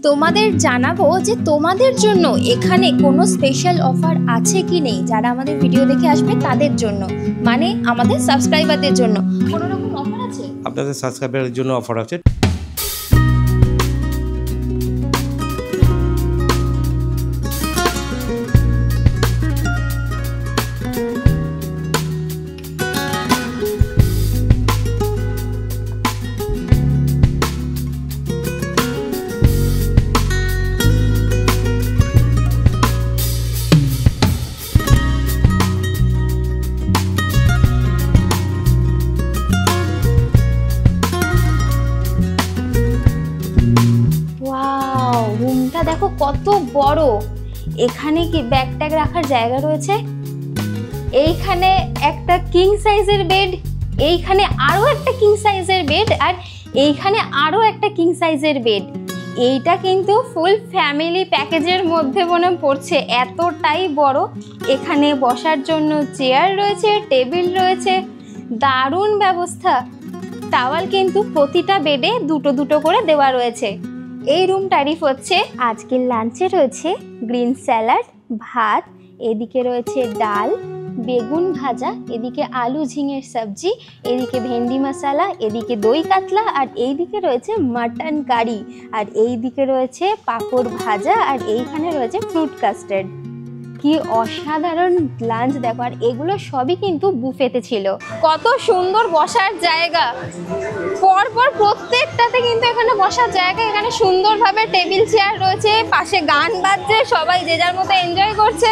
তোমাদের জানাবো যে তোমাদের জন্য এখানে কোনো স্পেশাল অফার আছে কি নেই, যারা আমাদের ভিডিও দেখে আসবে তাদের জন্য, মানে আমাদের সাবস্ক্রাইবারদের জন্য কোনো রকম অফার আছে? আপনাদের সাবস্ক্রাইবারের জন্য অফার আছে। রুমটা দেখো কত বড়। এখানে কি ব্যাগ ট্যাগ রাখার জায়গা রয়েছে, এইখানে একটা কিং সাইজের বেড, এইখানে আরো একটা কিং সাইজের বেড, আর এইখানে আরো একটা কিং সাইজের বেড। এইটা কিন্তু ফুল ফ্যামিলি প্যাকেজের মধ্যে মনে পড়ছে, এতটাই বড়। এখানে বসার জন্য চেয়ার রয়েছে, টেবিল রয়েছে, দারুণ ব্যবস্থা। টাওয়াল কিন্তু প্রতিটা বেডে দুটো দুটো করে দেওয়া রয়েছে। এই রুম ট্যারিফ হচ্ছে, আজকের লাঞ্চে রয়েছে গ্রিন স্যালাড, ভাত, এদিকে রয়েছে ডাল, বেগুন ভাজা, এদিকে আলু ঝিঙের সবজি, এদিকে ভেন্ডি মশলা, এদিকে দই কাতলা, আর এইদিকে রয়েছে মাটন কারি, আর এইদিকে রয়েছে পাঁপড় ভাজা, আর এইখানে রয়েছে ফ্রুট কাস্টার্ড। কি অসাধারণ লাঞ্চ দেখো, আর এগুলো সবই কিন্তু বুফেতে ছিল। কত সুন্দর বসার জায়গা, পরপর প্রত্যেকটাতে কিন্তু এখানে বসার জায়গা। এখানে সুন্দরভাবে টেবিল চেয়ার রয়েছে, পাশে গান বাজছে, সবাই যে যার মতো এনজয় করছে।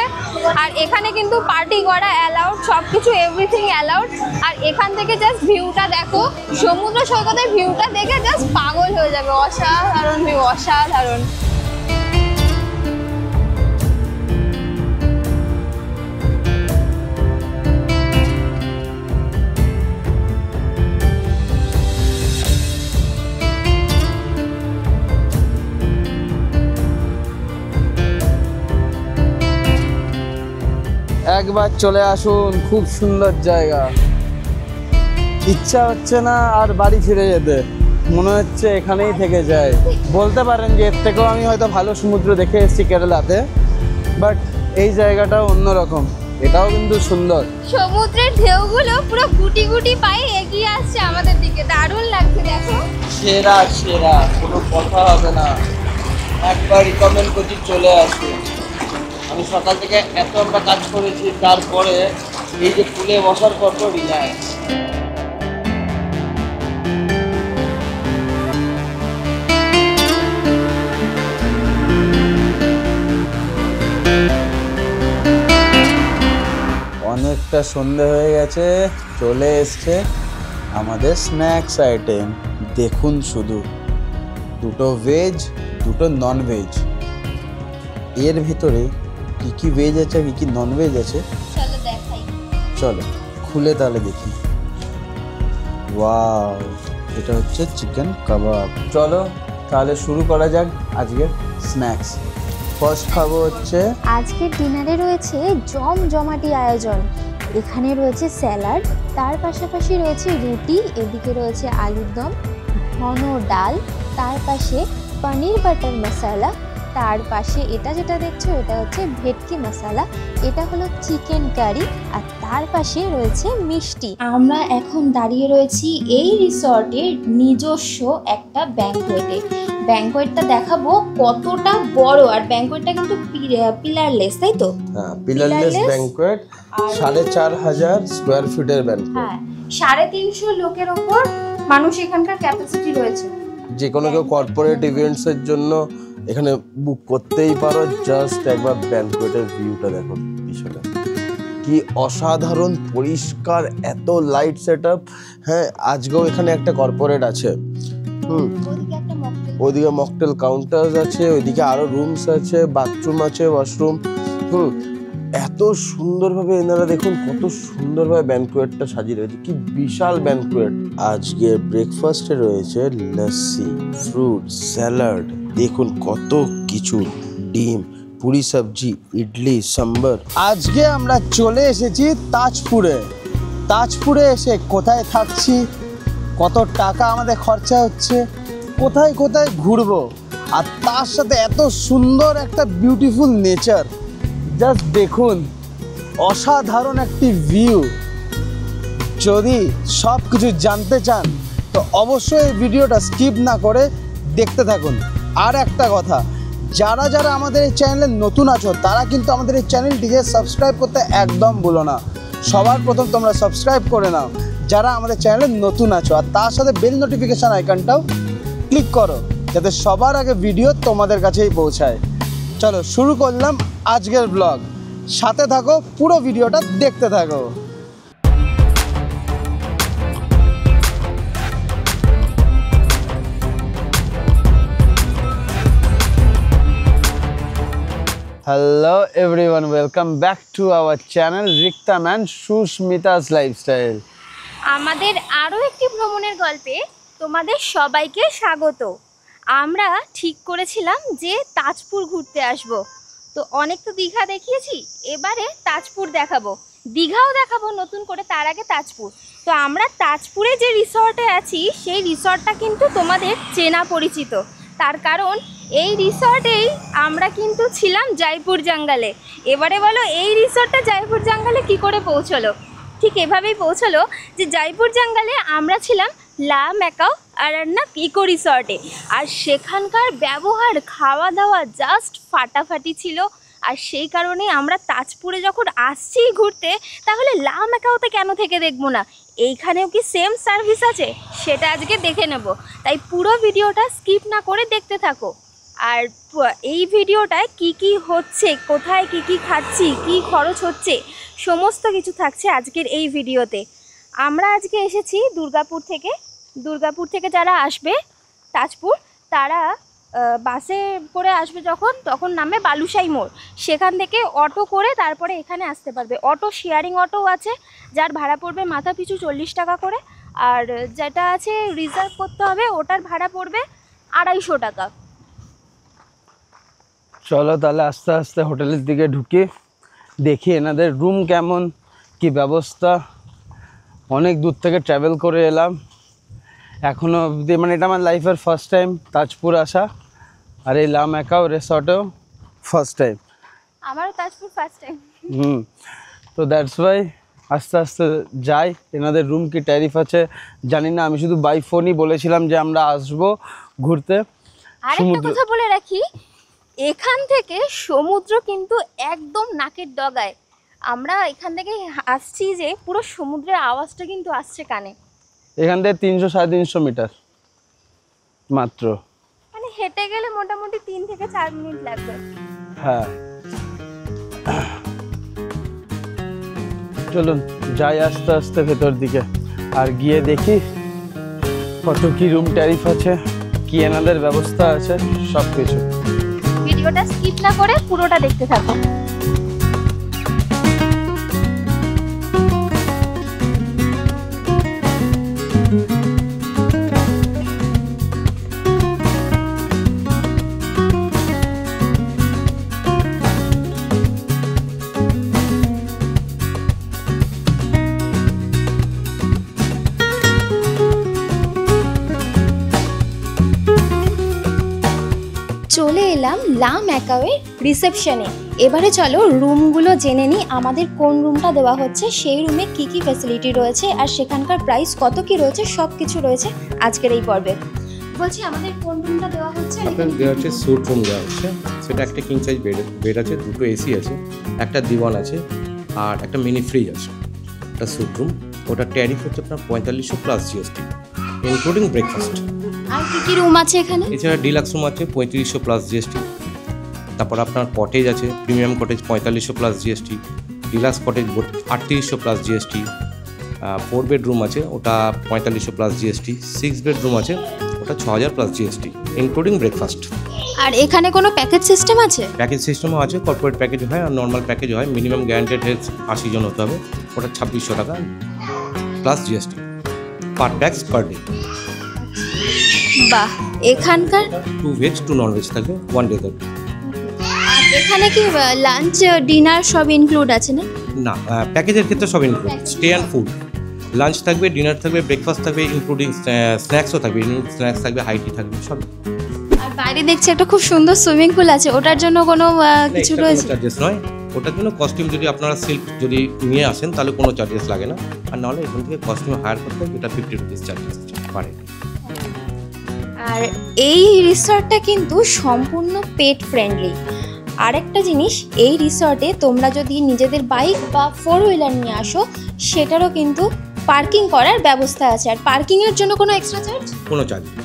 আর এখানে কিন্তু পার্টি করা অ্যালাউড, সবকিছু এভরিথিং অ্যালাউড। আর এখান থেকে জাস্ট ভিউটা দেখো, সমুদ্র সৈকতের ভিউটা দেখে জাস্ট পাগল হয়ে যাবে। অসাধারণ ভিউ, অসাধারণ। একবার চলে আসুন, খুব সুন্দর জায়গা। ইচ্ছা হচ্ছে না আর বাড়ি ফিরে যেতে, মনে হচ্ছে এখানেই থেকে যায়। বলতে পারেন যে এর থেকেও আমি হয়তো ভালো সমুদ্র দেখে এসেছি কেরালাতে, বাট এই জায়গাটা অন্যরকম, এটাও কিন্তু সুন্দর। সমুদ্রের ঢেউগুলো পুরো গুটি গুটি পায়ে এগিয়ে আসছে আমাদের দিকে, দারুণ লাগছে দেখো। সেরা সেরা, কোনো কথা হবে না। একবার রিকমেন্ড করছি, চলে আসুন। আমি সকাল থেকে এত আমরা কাজ করেছি, তারপরে এই যে পুলে বসার পর রিল্যাক্স। অনেকটা সন্ধে হয়ে গেছে, চলে এসছে আমাদের স্ন্যাক্স আইটেম। দেখুন শুধু, দুটো ভেজ, দুটো নন ভেজ। এর ভিতরে কি কি ভেজ আছে, কি কি নন ভেজ আছে, চলো দেখাই। চলো খুলে তাহলে দেখি। ওয়াও, এটা হচ্ছে চিকেন কাবাব। চলো তাহলে শুরু করা যাক আজকের স্ন্যাক্স। ফার্স্ট খাবো হচ্ছে, আজকের ডিনারে রয়েছে জমজমাটি আয়োজন। এখানে রয়েছে স্যালাড, তার পাশাপাশি রয়েছে রুটি, এদিকে রয়েছে আলুর দম, ঘন ডাল, তার পাশে পনির বাটার মশলা, তার পাশে এটা যেটা দেখছো এটা হচ্ছে ভেটকি মশলা, এটা হলো চিকেন কারি, আর তার পাশে রয়েছে মিষ্টি। আমরা এখন দাঁড়িয়ে রয়েছি এই রিসর্টের নিজস্ব একটা ব্যাংকোয়েটে। ব্যাংকোয়েটটা দেখাবো কতটা বড়, আর ব্যাংকোয়েটটা কিন্তু পিলারলেস, তাই তো? হ্যাঁ, পিলারলেস ব্যাংকোয়েট, 4500 স্কোয়ার ফিটের ব্যাংকোয়েট। হ্যাঁ, 350 লোকের ওপর মানুষ এখানকার ক্যাপাসিটি রয়েছে। যে কোনো কেউ কর্পোরেট ইভেন্টসের জন্য এখানে বুক করতেই পারো। জাস্ট একবার ব্যাংকোয়েটের ভিউটা দেখো পিছনে, কি অসাধারণ পরিষ্কার, এত লাইট সেটআপ। হ্যাঁ, আজকেও এখানে একটা কর্পোরেট আছে। ওইদিকে মকটেল কাউন্টার আছে, ওইদিকে আরো রুমস আছে, বাথরুম আছে, ওয়াশরুম। এত সুন্দরভাবে এনারা দেখুন কত সুন্দরভাবে ব্যাংকোয়েটটা সাজিয়ে রয়েছে, কি বিশাল ব্যাংকোয়েট। আজকে ব্রেকফাস্টে রয়েছে লস্যি, ফ্রুট, স্যালাড, দেখুন কত কিছু, ডিম, পুরি সবজি, ইডলি, সাম্বার। আজকে আমরা চলে এসেছি তাজপুরে। তাজপুরে এসে কোথায় থাকছি, কত টাকা আমাদের খরচা হচ্ছে, কোথায় কোথায় ঘুরবো, আর তার সাথে এত সুন্দর একটা বিউটিফুল নেচার। জাস্ট দেখুন, অসাধারণ একটি ভিউ। যদি সব কিছু জানতে চান তো অবশ্যই এই ভিডিওটা স্কিপ না করে দেখতে থাকুন। আর একটা কথা, যারা যারা আমাদের এই চ্যানেলে নতুন আছো তারা কিন্তু আমাদের এই চ্যানেলটিকে সাবস্ক্রাইব করতে একদম ভুলো না। সবার প্রথম তোমরা সাবস্ক্রাইব করে নাও যারা আমাদের চ্যানেলে নতুন আছো, আর তার সাথে বেল নোটিফিকেশান আইকনটাও ক্লিক করো যাতে সবার আগে ভিডিও তোমাদের কাছেই পৌঁছায়। চলো শুরু করলাম আজকের ব্লগ। সাথে থাকো, পুরো ভিডিওটা দেখতে থাকো। Hello everyone, welcome back to our channel Rikta man Susmita's lifestyle. আমাদের আরও একটি ভ্রমণের গল্পে তোমাদের সবাইকে স্বাগত। আমরা ঠিক করেছিলাম যে তাজপুর ঘুরতে আসব। তো অনেক তো দীঘা দেখিয়েছি, এবারে তাজপুর দেখাবো, দীঘাও দেখাবো নতুন করে, তার আগে তাজপুর। তো আমরা তাজপুরে যে রিসর্টে আছি সেই রিসর্টটা কিন্তু তোমাদের চেনা পরিচিত, তার কারণ এই রিসর্টেই আমরা কিন্তু ছিলাম জয়পুর জঙ্গলে। এবারে বলো এই রিসর্টটা জয়পুর জঙ্গলে কি করে পৌঁছলো? ঠিক এভাবেই পৌঁছলো যে জয়পুর জঙ্গলে আমরা ছিলাম লা ম্যাকাও আরণ্যক ইকো রিসর্টে, আর সেখানকার ব্যবহার, খাওয়া দাওয়া জাস্ট ফাটাফাটি ছিল। আর সেই কারণে আমরা তাজপুরে যখন আসছি ঘুরতে, তাহলে লা ম্যাকাওতে কেন থেকে দেখবো না? এইখানেও কি সেম সার্ভিস আছে সেটা আজকে দেখে নেব। তাই পুরো ভিডিওটা স্কিপ না করে দেখতে থাকো। আর এই ভিডিওটায় কি কি হচ্ছে, কোথায় কি কি খাচ্ছি, কি খরচ হচ্ছে, সমস্ত কিছু থাকছে আজকের এই ভিডিওতে। আমরা আজকে এসেছি দুর্গাপুর থেকে যারা আসবে তাজপুর, তারা বাসে করে আসবে তখন নামবে বালুশাই মোড়। সেখান থেকে অটো করে তারপরে এখানে আসতে পারবে। অটো শেয়ারিং অটো আছে, যার ভাড়া পড়বে মাথা পিছু 40 টাকা করে, আর যেটা আছে রিজার্ভ করতে হবে ওটার ভাড়া পড়বে 250 টাকা। চলো তাহলে আস্তে আস্তে হোটেলের দিকে ঢুকি, দেখি এনাদের রুম কেমন, কি ব্যবস্থা। অনেক দূর থেকে ট্রাভেল করে এলাম, এখনও অবধি মানে এটা আমার লাইফের ফার্স্ট টাইম তাজপুর আসা, আর এই লা ম্যাকাও রিসর্টেও ফার্স্ট টাইম। আমারও তাজপুর ফার্স্ট টাইম। তো দ্যাটস ওয়াই আস্তে আস্তে যাই। এনাদের রুম কি ট্যারিফ আছে জানি না, আমি শুধু বাই ফোনই বলেছিলাম যে আমরা আসবো ঘুরতে। আরেকটা কথা বলে রাখি, এখান থেকে সমুদ্র কিন্তু একদম নাকের ডগায়। আমরা এখান থেকে আসছি যে পুরো সমুদ্রের আওয়াজটা কিন্তু আসছে কানে। এখান থেকে 300-350 মিটার মাত্র, মানে হেঁটে গেলে মোটামুটি 3 থেকে 4 মিনিট লাগবে। হ্যাঁ চলুন যাই আস্তে আস্তে ভেতর দিকে, আর গিয়ে দেখি কত কি রুম ট্যারিফ আছে, কি এনাদের ব্যবস্থা আছে, সব কিছু। ভিডিওটা স্কিপ না করে পুরোটা দেখতে থাকো। চলে এলাম লা ম্যাকাওয়ের রিসেপশনে। এবারে চলো রুমগুলো জেনে নিই, আমাদের কোন রুমটা দেওয়া হচ্ছে, সেই রুমে কি কি ফ্যাসিলিটি রয়েছে, আর সেখানকার প্রাইস কত কি রয়েছে, সব কিছু রয়েছে আজকের এই পর্বে। বলছি আমাদের কোন রুমটা দেওয়া হচ্ছে? আপনাদের দেওয়া হচ্ছে স্যুট রুম দেওয়া হচ্ছে। সেটা একটা কিং সাইজ বেড আছে, দুটো এসি আছে, একটা দিওয়ান আছে, আর একটা মিনি ফ্রিজ আছে। একটা স্যুট রুম, ওটা ট্যারিফ হচ্ছে আপনার 4500 প্লাস জিএসটি ইনক্লুডিং ব্রেকফাস্ট। আর কি কি রুম আছে এখানে? এছাড়া ডিলাক্স রুম আছে 3500 প্লাস জিএসটি। তারপর আপনার কটেজ আছে, premium cottage 4500 plus GST, deluxe cottage 3800 plus GST. 4 bedroom আছে, ওটা 4500 প্লাস জিএসটি। 6 বেডরুম আছে, ওটা 6000 প্লাস জিএসটি ইনক্লুডিং ব্রেকফাস্ট। আর এখানে কোনো প্যাকেজ সিস্টেম আছে? প্যাকেজ সিস্টেমও আছে, কর্পোরেট প্যাকেজ হয় আর নর্মাল প্যাকেজ হয়। মিনিমাম গ্যারান্টেড হেলথ 80 জন হতে হবে, ওটা 2600 টাকা প্লাস জিএসটি পার প্যাক্স পার ডে। বাহ, এখানকার 2 ভেজ 2 নন ভেজ থাকবে 1 ডে থাকবে। এখানে কি লাঞ্চ ডিনার সব ইনক্লুড আছে না? না, প্যাকেজের ক্ষেত্রে সব include, stay and food. Lunch থাকবে, ডিনার থাকবে, ব্রেকফাস্ট থাকবে, ইনক্লুডিং স্ন্যাক্সও থাকবে, স্ন্যাক্স থাকবে, হাই টি থাকবে, সব। আর বাইরে দেখছি একটা খুব সুন্দর সুইমিং পুল আছে, ওটার জন্য কোনো কিছু রয়েছে? চার্জেস নয়, ওটার জন্য কস্টিউম যদি আপনারা সিল্ক যদি নিয়ে আসেন তাহলে কোনো চার্জেস লাগে না, আর নাহলে এখান থেকে কস্টিউম হায়ার করতে হবে, এটা 50 রুপিস চার্জেস পারে। আর এই রিসর্টটা কিন্তু সম্পূর্ণ পেট ফ্রেন্ডলি। আরেকটা জিনিস, এই রিসর্টে তোমরা যদি নিজেদের বাইক বা 4 হুইলার নিয়ে আসো সেটারও কিন্তু পার্কিং করার ব্যবস্থা আছে। আর পার্কিংয়ের জন্য কোনো এক্সট্রা চার্জ? কোনো চার্জ নেই।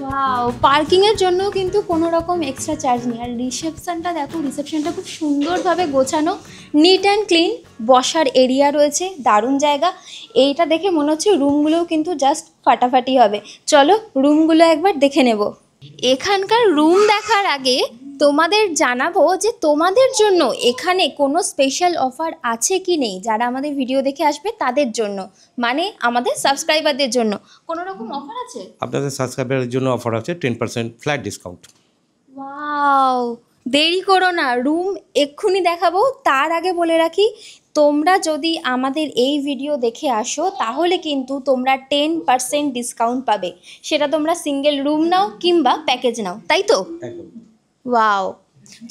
ওয়াও, পার্কিংয়ের জন্য কিন্তু কোনো রকম এক্সট্রা চার্জ নেই। আর রিসেপশনটা দেখো, রিসেপশনটা খুব সুন্দরভাবে গোছানো, নিট অ্যান্ড ক্লিন, বসার এরিয়া রয়েছে, দারুণ জায়গা। এইটা দেখে মনে হচ্ছে রুমগুলোও কিন্তু জাস্ট ফাটাফাটি হবে। চলো রুমগুলো একবার দেখে নেব। এখানকার রুম দেখার আগে তোমাদের জানাবো যে তোমাদের জন্য এখানে কোনো স্পেশাল অফার আছে কি নেই, যারা আমাদের ভিডিও দেখে আসবে তাদের জন্য, মানে আমাদের সাবস্ক্রাইবারদের জন্য কোনো রকম অফার আছে? আপনাদের সাবস্ক্রাইবারের জন্য অফার আছে 10% ফ্ল্যাট ডিসকাউন্ট। ওয়াও, দেরি করো না, রুম এক্ষুনি দেখাবো। তার আগে বলে রাখি, তোমরা যদি আমাদের এই ভিডিও দেখে আসো তাহলে কিন্তু তোমরা 10% ডিসকাউন্ট পাবে, সেটা তোমরা সিঙ্গেল রুম নাও কিংবা প্যাকেজ নাও, তাই তো? একদম। ওয়াও,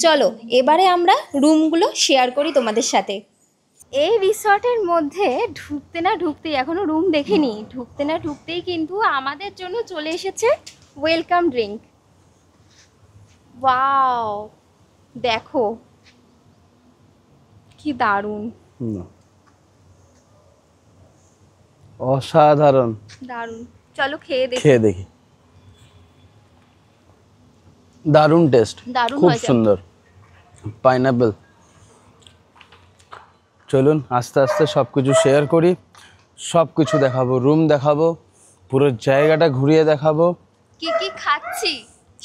চলো এবারে আমরা রুমগুলো শেয়ার করি তোমাদের সাথে। এই রিসর্টের মধ্যে ঢুকতে না ঢুকতেই, এখনো রুম দেখিনি, ঢুকতে না ঢুকতেই কিন্তু আমাদের জন্য চলে এসেছে ওয়েলকাম ড্রিঙ্ক। ওয়াও, দেখো কি দারুণ, অসাধারণ। দারুণ। চলো খেয়ে দেখি। খেয়ে দেখি। দারুণ টেস্ট, দারুণ খুব হয়েছে। সুন্দর। পাইনাপেল। চলুন আস্তে আস্তে সব কিছু শেয়ার করি, সব কিছু দেখাবো, রুম দেখাবো, পুরো জায়গাটা ঘুরিয়ে দেখাবো, কি কি খাচ্ছি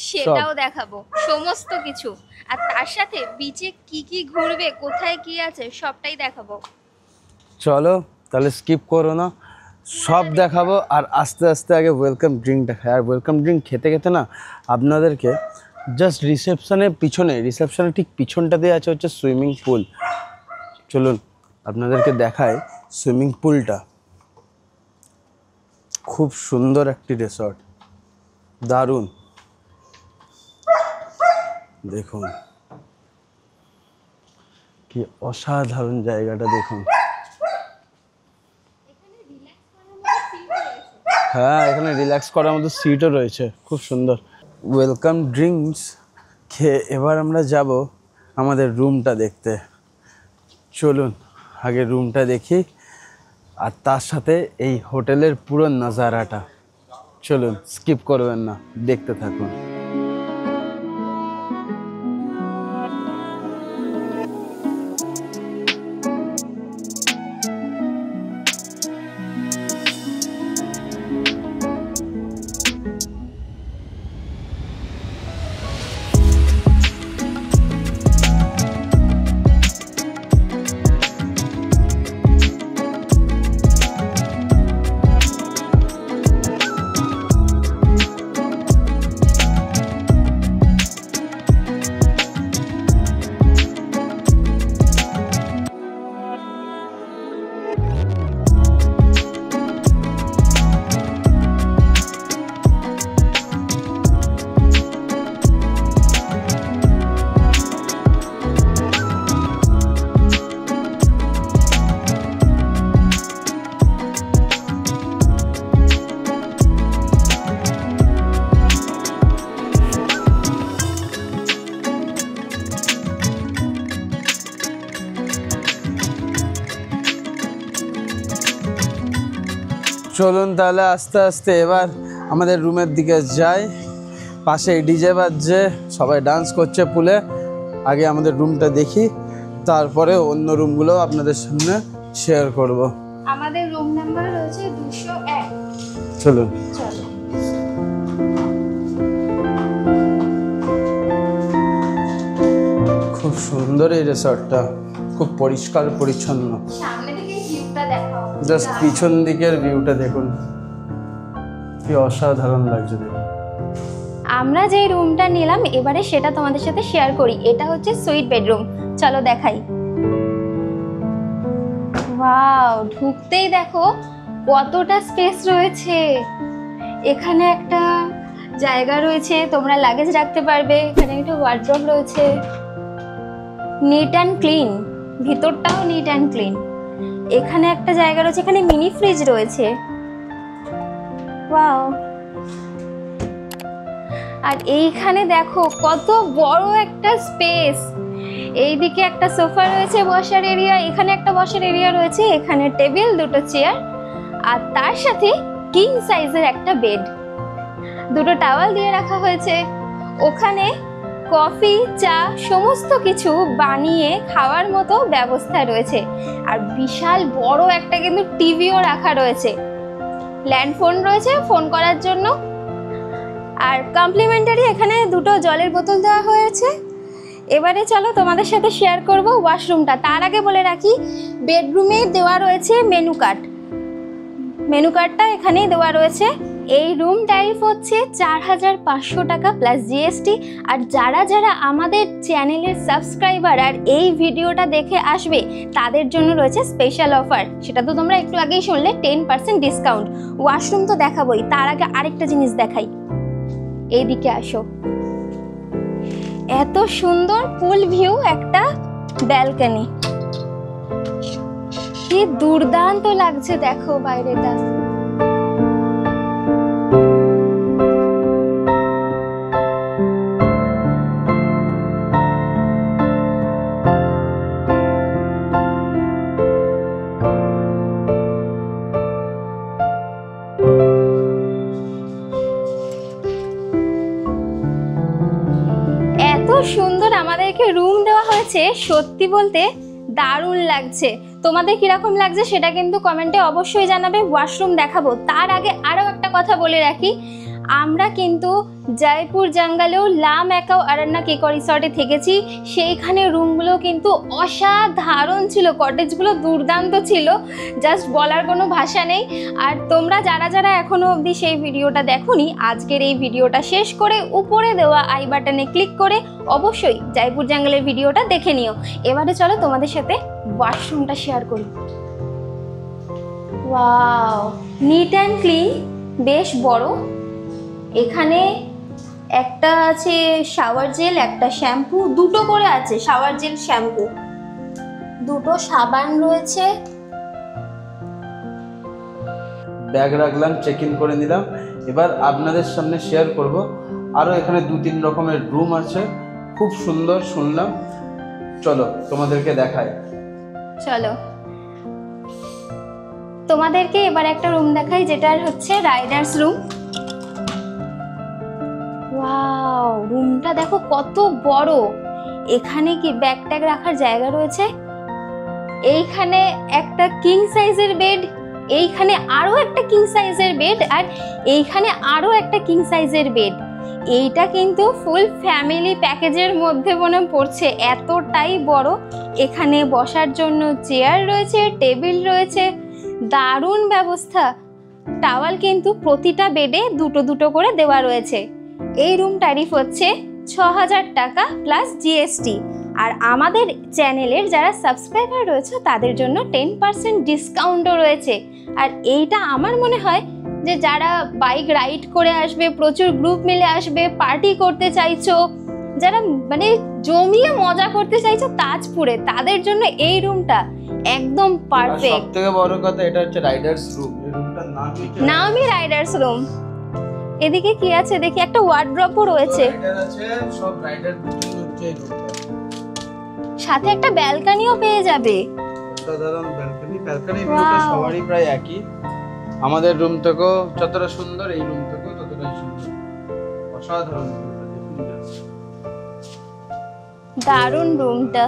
সেটাও দেখাবো, সমস্ত কিছু। আর তার সাথে বিচে কি কি ঘুরবে, কোথায় কি আছে সবটাই দেখাবো। চলো তাহলে স্কিপ করো না, সব দেখাবো। আর আস্তে আস্তে আগে ওয়েলকাম ড্রিঙ্কটা খাই। আর ওয়েলকাম ড্রিঙ্ক খেতে খেতে না আপনাদেরকে জাস্ট রিসেপশনের পিছনে, রিসেপশনের ঠিক পিছনটাতে আছে হচ্ছে সুইমিং পুল। চলুন আপনাদেরকে দেখায় সুইমিং পুলটা। খুব সুন্দর একটি রিসর্ট, দারুণ। দেখুন কি অসাধারণ জায়গাটা, দেখুন। হ্যাঁ, এখানে রিল্যাক্স করার মতো সিটও রয়েছে, খুব সুন্দর। ওয়েলকাম ড্রিঙ্কস খেয়ে এবার আমরা যাব আমাদের রুমটা দেখতে। চলুন আগে রুমটা দেখি, আর তার সাথে এই হোটেলের পুরো নাজারাটা। চলুন, স্কিপ করবেন না, দেখতে থাকুন। চলুন তাহলে আস্তে আস্তে এবার আমাদের রুমের দিকে যাই। পাশে ডিজে বাজছে, সবাই ডান্স করছে পুলে। আগে আমাদের রুমটা দেখি, তারপরে অন্য রুমগুলো আপনাদের সামনে শেয়ার করব। আমাদের রুম নাম্বার রয়েছে 201। চলুন। চলো। খুব সুন্দর এই রিসর্টটা, খুব পরিষ্কার পরিচ্ছন্ন। সামনে থেকে ভিউটা দেখাও, জাস্ট পিছন দিকের ভিউটা দেখুন, কি অসাধারণ লাগছে দেখুন। আমরা যে রুমটা নিলাম এবারে সেটা তোমাদের সাথে শেয়ার করি। এটা হচ্ছে সুইট বেডরুম, চলো দেখাই। ওয়াও, ঢুকতেই দেখো কতটা স্পেস রয়েছে। এখানে একটা জায়গা রয়েছে, তোমরা লাগেজ রাখতে পারবে। এখানে একটা ওয়ার্ড্রপ রয়েছে, নিট অ্যান্ড ক্লিন, ভিতরটাও নিট অ্যান্ড ক্লিন। এখানে একটা জায়গা রয়েছে, এখানে মিনি ফ্রিজ রয়েছে। ওয়াও! আর এইখানে দেখো কত বড় একটা স্পেস। এইদিকে একটা সোফা রয়েছে বসার এরিয়া, এখানে একটা বসার এরিয়া রয়েছে, এখানে টেবিল, দুটো চেয়ার, আর তার সাথে কিং সাইজের একটা বেড, দুটো টাওয়াল দিয়ে রাখা হয়েছে। ওখানে কফি, চা সমস্ত কিছু বানিয়ে খাওয়ার মতো ব্যবস্থা রয়েছে। আর বিশাল বড় একটা কিন্তু টিভিও রাখা রয়েছে, ল্যান্ড ফোন রয়েছে ফোন করার জন্য। আর কমপ্লিমেন্টারি এখানে দুটো জলের বোতল দেওয়া হয়েছে। এবারে চলো তোমাদের সাথে শেয়ার করব ওয়াশরুমটা। তার আগে বলে রাখি, বেডরুমে দেওয়া রয়েছে মেনু কার্ড, মেনু কার্ডটা এখানেই দেওয়া রয়েছে। এই রুম ট্যারিফ হচ্ছে 4500 টাকা প্লাস জিএসটি। আর যারা যারা আমাদের চ্যানেলের সাবস্ক্রাইবার আর এই ভিডিওটা দেখে আসবে তাদের জন্য রয়েছে স্পেশাল অফার, সেটা তো তোমরা একটু আগেই শুনলে, 10% ডিসকাউন্ট। ওয়াশরুম তো দেখাবোই, তার আগে আরেকটা জিনিস দেখাই। এইদিকে আসো, এত সুন্দর পুল ভিউ, একটা ব্যালকনি, কি দুর্দান্ত লাগছে দেখো বাইরেটা। সুন্দর আমাদেরকে রুম দেওয়া হয়েছে, সত্যি বলতে দারুণ লাগছে। তোমাদের কিরকম লাগছে সেটা কিন্তু কমেন্টে অবশ্যই জানাবে। ওয়াশরুম দেখাবো, তার আগে আরও একটা কথা বলে রাখি, আমরা কিন্তু জয়পুর জঙ্গলেও লা ম্যাকাও আরান্নাক ইকো রিসর্টে থেকেছি। সেইখানে রুমগুলো কিন্তু অসাধারণ ছিল, কটেজগুলো দুর্দান্ত ছিল, জাস্ট বলার কোনো ভাষা নেই। আর তোমরা যারা যারা এখনও অবধি সেই ভিডিওটা দেখোনি, আজকের এই ভিডিওটা শেষ করে উপরে দেওয়া আই বাটনে ক্লিক করে অবশ্যই জয়পুর জঙ্গলের ভিডিওটা দেখে নিও। এবারে চলো তোমাদের সাথে ওয়াশরুমটা শেয়ার করি। ওয়াও, নিট অ্যান্ড ক্লিন, বেশ বড়। এখানে একটা আছে শাওয়ার জেল, একটা শ্যাম্পু, দুটো করে আছে শাওয়ার জেল শ্যাম্পু, দুটো সাবান রয়েছে। ব্যাগ রাখলাম, চেক ইন করে নিলাম। এবার আপনাদের সামনে শেয়ার করব, আরও এখানে 2-3 রকমের রুম আছে, খুব সুন্দর শুনলাম। চলো তোমাদেরকে দেখাই। চলো তোমাদেরকে এবার একটা রুম দেখাই, যেটার হচ্ছে রাইডার্স রুম। ওয়াও, রুমটা দেখো কত বড়। এখানে কি ব্যাগ ট্যাগ রাখার জায়গা রয়েছে, এইখানে একটা কিং সাইজের বেড, এইখানে আরো একটা কিং সাইজের বেড, আর এইখানে আরো একটা কিং সাইজের বেড। এইটা কিন্তু ফুল ফ্যামিলি প্যাকেজের মধ্যে মনে পড়ছে, এতটাই বড়। এখানে বসার জন্য চেয়ার রয়েছে, টেবিল রয়েছে, দারুণ ব্যবস্থা। টাওয়াল কিন্তু প্রতিটা বেডে দুটো দুটো করে দেওয়া রয়েছে। এই রুম ট্যারিফ হচ্ছে 6000 টাকা প্লাস জিএসটি। আর আমাদের চ্যানেলের যারা সাবস্ক্রাইবার রয়েছে তাদের জন্য 10% ডিসকাউন্টও রয়েছে। আর এইটা আমার মনে হয় যে যারা বাইক রাইড করে আসবে, প্রচুর গ্রুপ মিলে আসবে, পার্টি করতে চাইছো, যারা মানে জমিয়ে মজা করতে চাইছো তাজপুরে, তাদের জন্য এই রুমটা একদম পারফেক্ট। সবথেকে বড় কথা, এটা হচ্ছে রাইডার্স রুম। এই রুমটার নামই রাইডার্স রুম। এদিকে কি আছে দেখি, একটা ওয়ার্ড্রপও রয়েছে, রাইডার আছে, সব রাইডারদের জন্য হচ্ছে এই রুমটা। সাথে একটা ব্যালকনিও পেয়ে যাবে। সাধারণ ব্যালকনি, ব্যালকনি ভিউটা সবারই প্রায় একই। আমাদের রুম থেকেও যতটা সুন্দর, এই রুম থেকেও ততটাই সুন্দর। অসাধারণ, দারুণ রুমটা।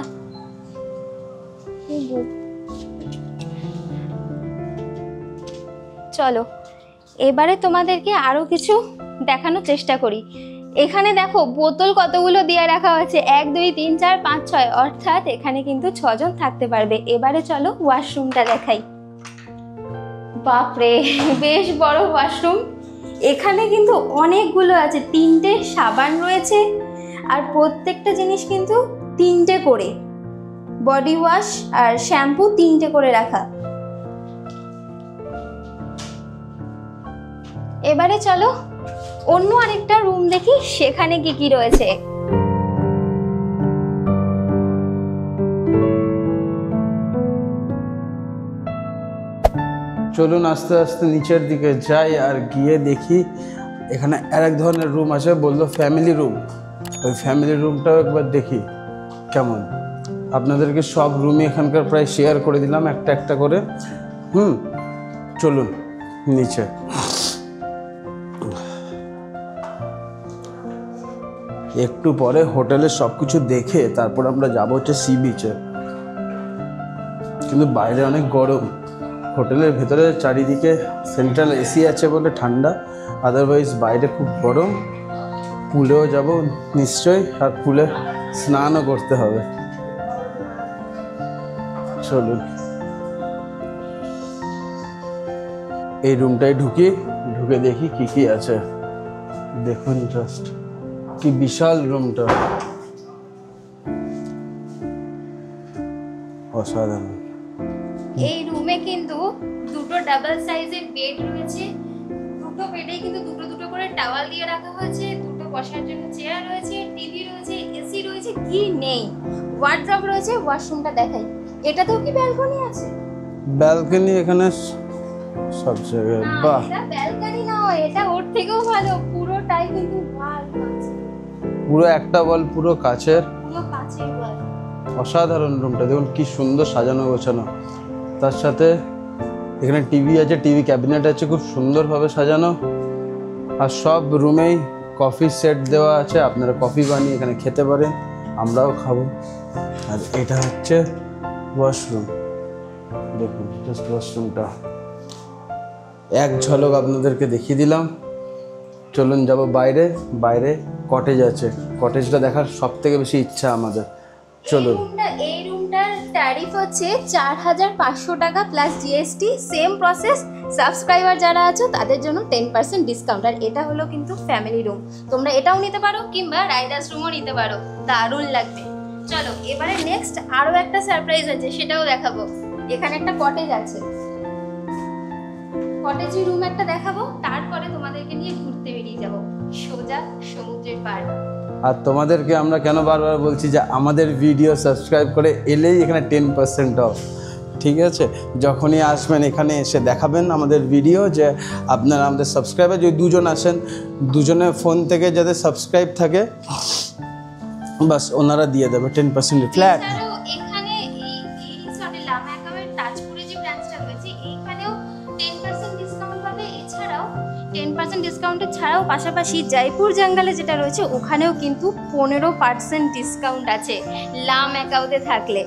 চলো এবারে তোমাদেরকে আরো কিছু দেখানোর চেষ্টা করি। এখানে দেখো বোতল কতগুলো দিয়ে রাখা হয়েছে, 1 2 3 4 5 6, অর্থাৎ এখানে কিন্তু 6 জন থাকতে পারবে। এবারে চলো ওয়াশরুমটা দেখাই। বাপরে, বেশ বড় ওয়াশরুম। এখানে কিন্তু অনেকগুলো আছে, 3টে সাবান রয়েছে, আর প্রত্যেকটা জিনিস কিন্তু 3টে করে, বডি ওয়াশ আর শ্যাম্পু 3টে করে রাখা। এবারে চলো অন্য আরেকটা রুম দেখি সেখানে কি কি রয়েছে। চলুন আস্তে আস্তে নিচের দিকে যাই আর গিয়ে দেখি এখানে আরেক ধরনের রুম আছে, বললো ফ্যামিলি রুম। ওই ফ্যামিলি রুমটাও একবার দেখি কেমন। আপনাদেরকে সব রুমই এখানকার প্রায় শেয়ার করে দিলাম একটা একটা করে। চলুন নিচে। একটু পরে হোটেলের সব কিছু দেখে তারপর আমরা যাবো হচ্ছে সি বিচে, কিন্তু বাইরে অনেক গরম। হোটেলের ভেতরে চারিদিকে সেন্ট্রাল এসি আছে বলে ঠান্ডা, আদারওয়াইজ বাইরে খুব গরম। পুলেও যাব নিশ্চয়ই, আর পুলে স্নানও করতে হবে। চলুন এই রুমটায় ঢুকে দেখি কি কি আছে। দেখুন জাস্ট কি বিশাল রুমটা, অসাধারণ। এই রুমে কিন্তু দুটো ডাবল সাইজের বেড রয়েছে, দুটো বেডে কিন্তু দুটো দুটো করে টাওয়াল দিয়ে রাখা হয়েছে, দুটো বসার জন্য চেয়ার রয়েছে, টিভি রয়েছে, এসি রয়েছে, কি নেই। ওয়ার্ড্রপ রয়েছে, ওয়াশরুমটা দেখাই। এটাতেও কি ব্যালকনি আছে? ব্যালকনি এখানে সব জায়গায়। বাহ, এটা ব্যালকনি নয়, এটা ওর থেকেও ভালো। পুরোটাই কিন্তু ওয়াল আছে, পুরো একটা ওয়াল পুরো কাচের, পুরো কাচের ওয়াল। অসাধারণ রুমটা দেখুন কি সুন্দর সাজানো গোছানো। তার সাথে এখানে টিভি আছে, টিভি ক্যাবিনেট আছে, খুব সুন্দরভাবে সাজানো। আর সব রুমেই কফি সেট দেওয়া আছে, আপনারা কফি বানিয়ে এখানে খেতে পারেন, আমরাও খাবো। আর এটা হচ্ছে ওয়াশরুম, দেখুন জাস্ট ওয়াশরুমটা এক ঝলক আপনাদেরকে দেখিয়ে দিলাম। চলুন যাব বাইরে। বাইরে কটেজ আছে, কটেজটা দেখার সব থেকে বেশি ইচ্ছা আমাদের। চলুন। এই রুমটার ট্যারিফ হচ্ছে 4500 টাকা plus GST. Same process, subscriber যারা আছো তাদের জন্য 10% ডিসকাউন্ট। আর এটা হলো কিন্তু ফ্যামিলি রুম, তোমরা এটাও নিতে পারো কিংবা রাইডার্স রুমও নিতে পারো, দারুণ লাগবে। চলো এবারে নেক্সট আরও একটা সারপ্রাইজ আছে, সেটাও দেখাবো। এখানে একটা কটেজ আছে, কটেজি রুম একটা দেখাবো, তারপরে তোমাদেরকে নিয়ে ঘুরতে বেরিয়ে যাব সোজা সমুদ্রের পাড়। আর তোমাদেরকে আমরা কেন বারবার বলছি যে আমাদের ভিডিও সাবস্ক্রাইব করে এলেই এখানে 10% অফ, ঠিক আছে? যখনই আসবেন এখানে এসে দেখাবেন আমাদের ভিডিও যে আপনারা আমাদের সাবস্ক্রাইবার, যদি দুজন আসেন, দুজনের ফোন থেকে যাদের সাবস্ক্রাইব থাকে বাস ওনারা দিয়ে দেবে 10% ফ্ল্যাট। এছাড়াও এখানে এই রিসর্টে লামাকামের তাজপুরে যে ব্রাঞ্চটা রয়েছে, এইখানেও 10% ডিসকাউন্ট পাবে। এছাড়াও 10% ডিসকাউন্টের ছাড়াও পাশাপাশি জয়পুর জঙ্গলে যেটা রয়েছে ওখানেও কিন্তু 15% ডিসকাউন্ট আছে লামাকাওতে থাকলে।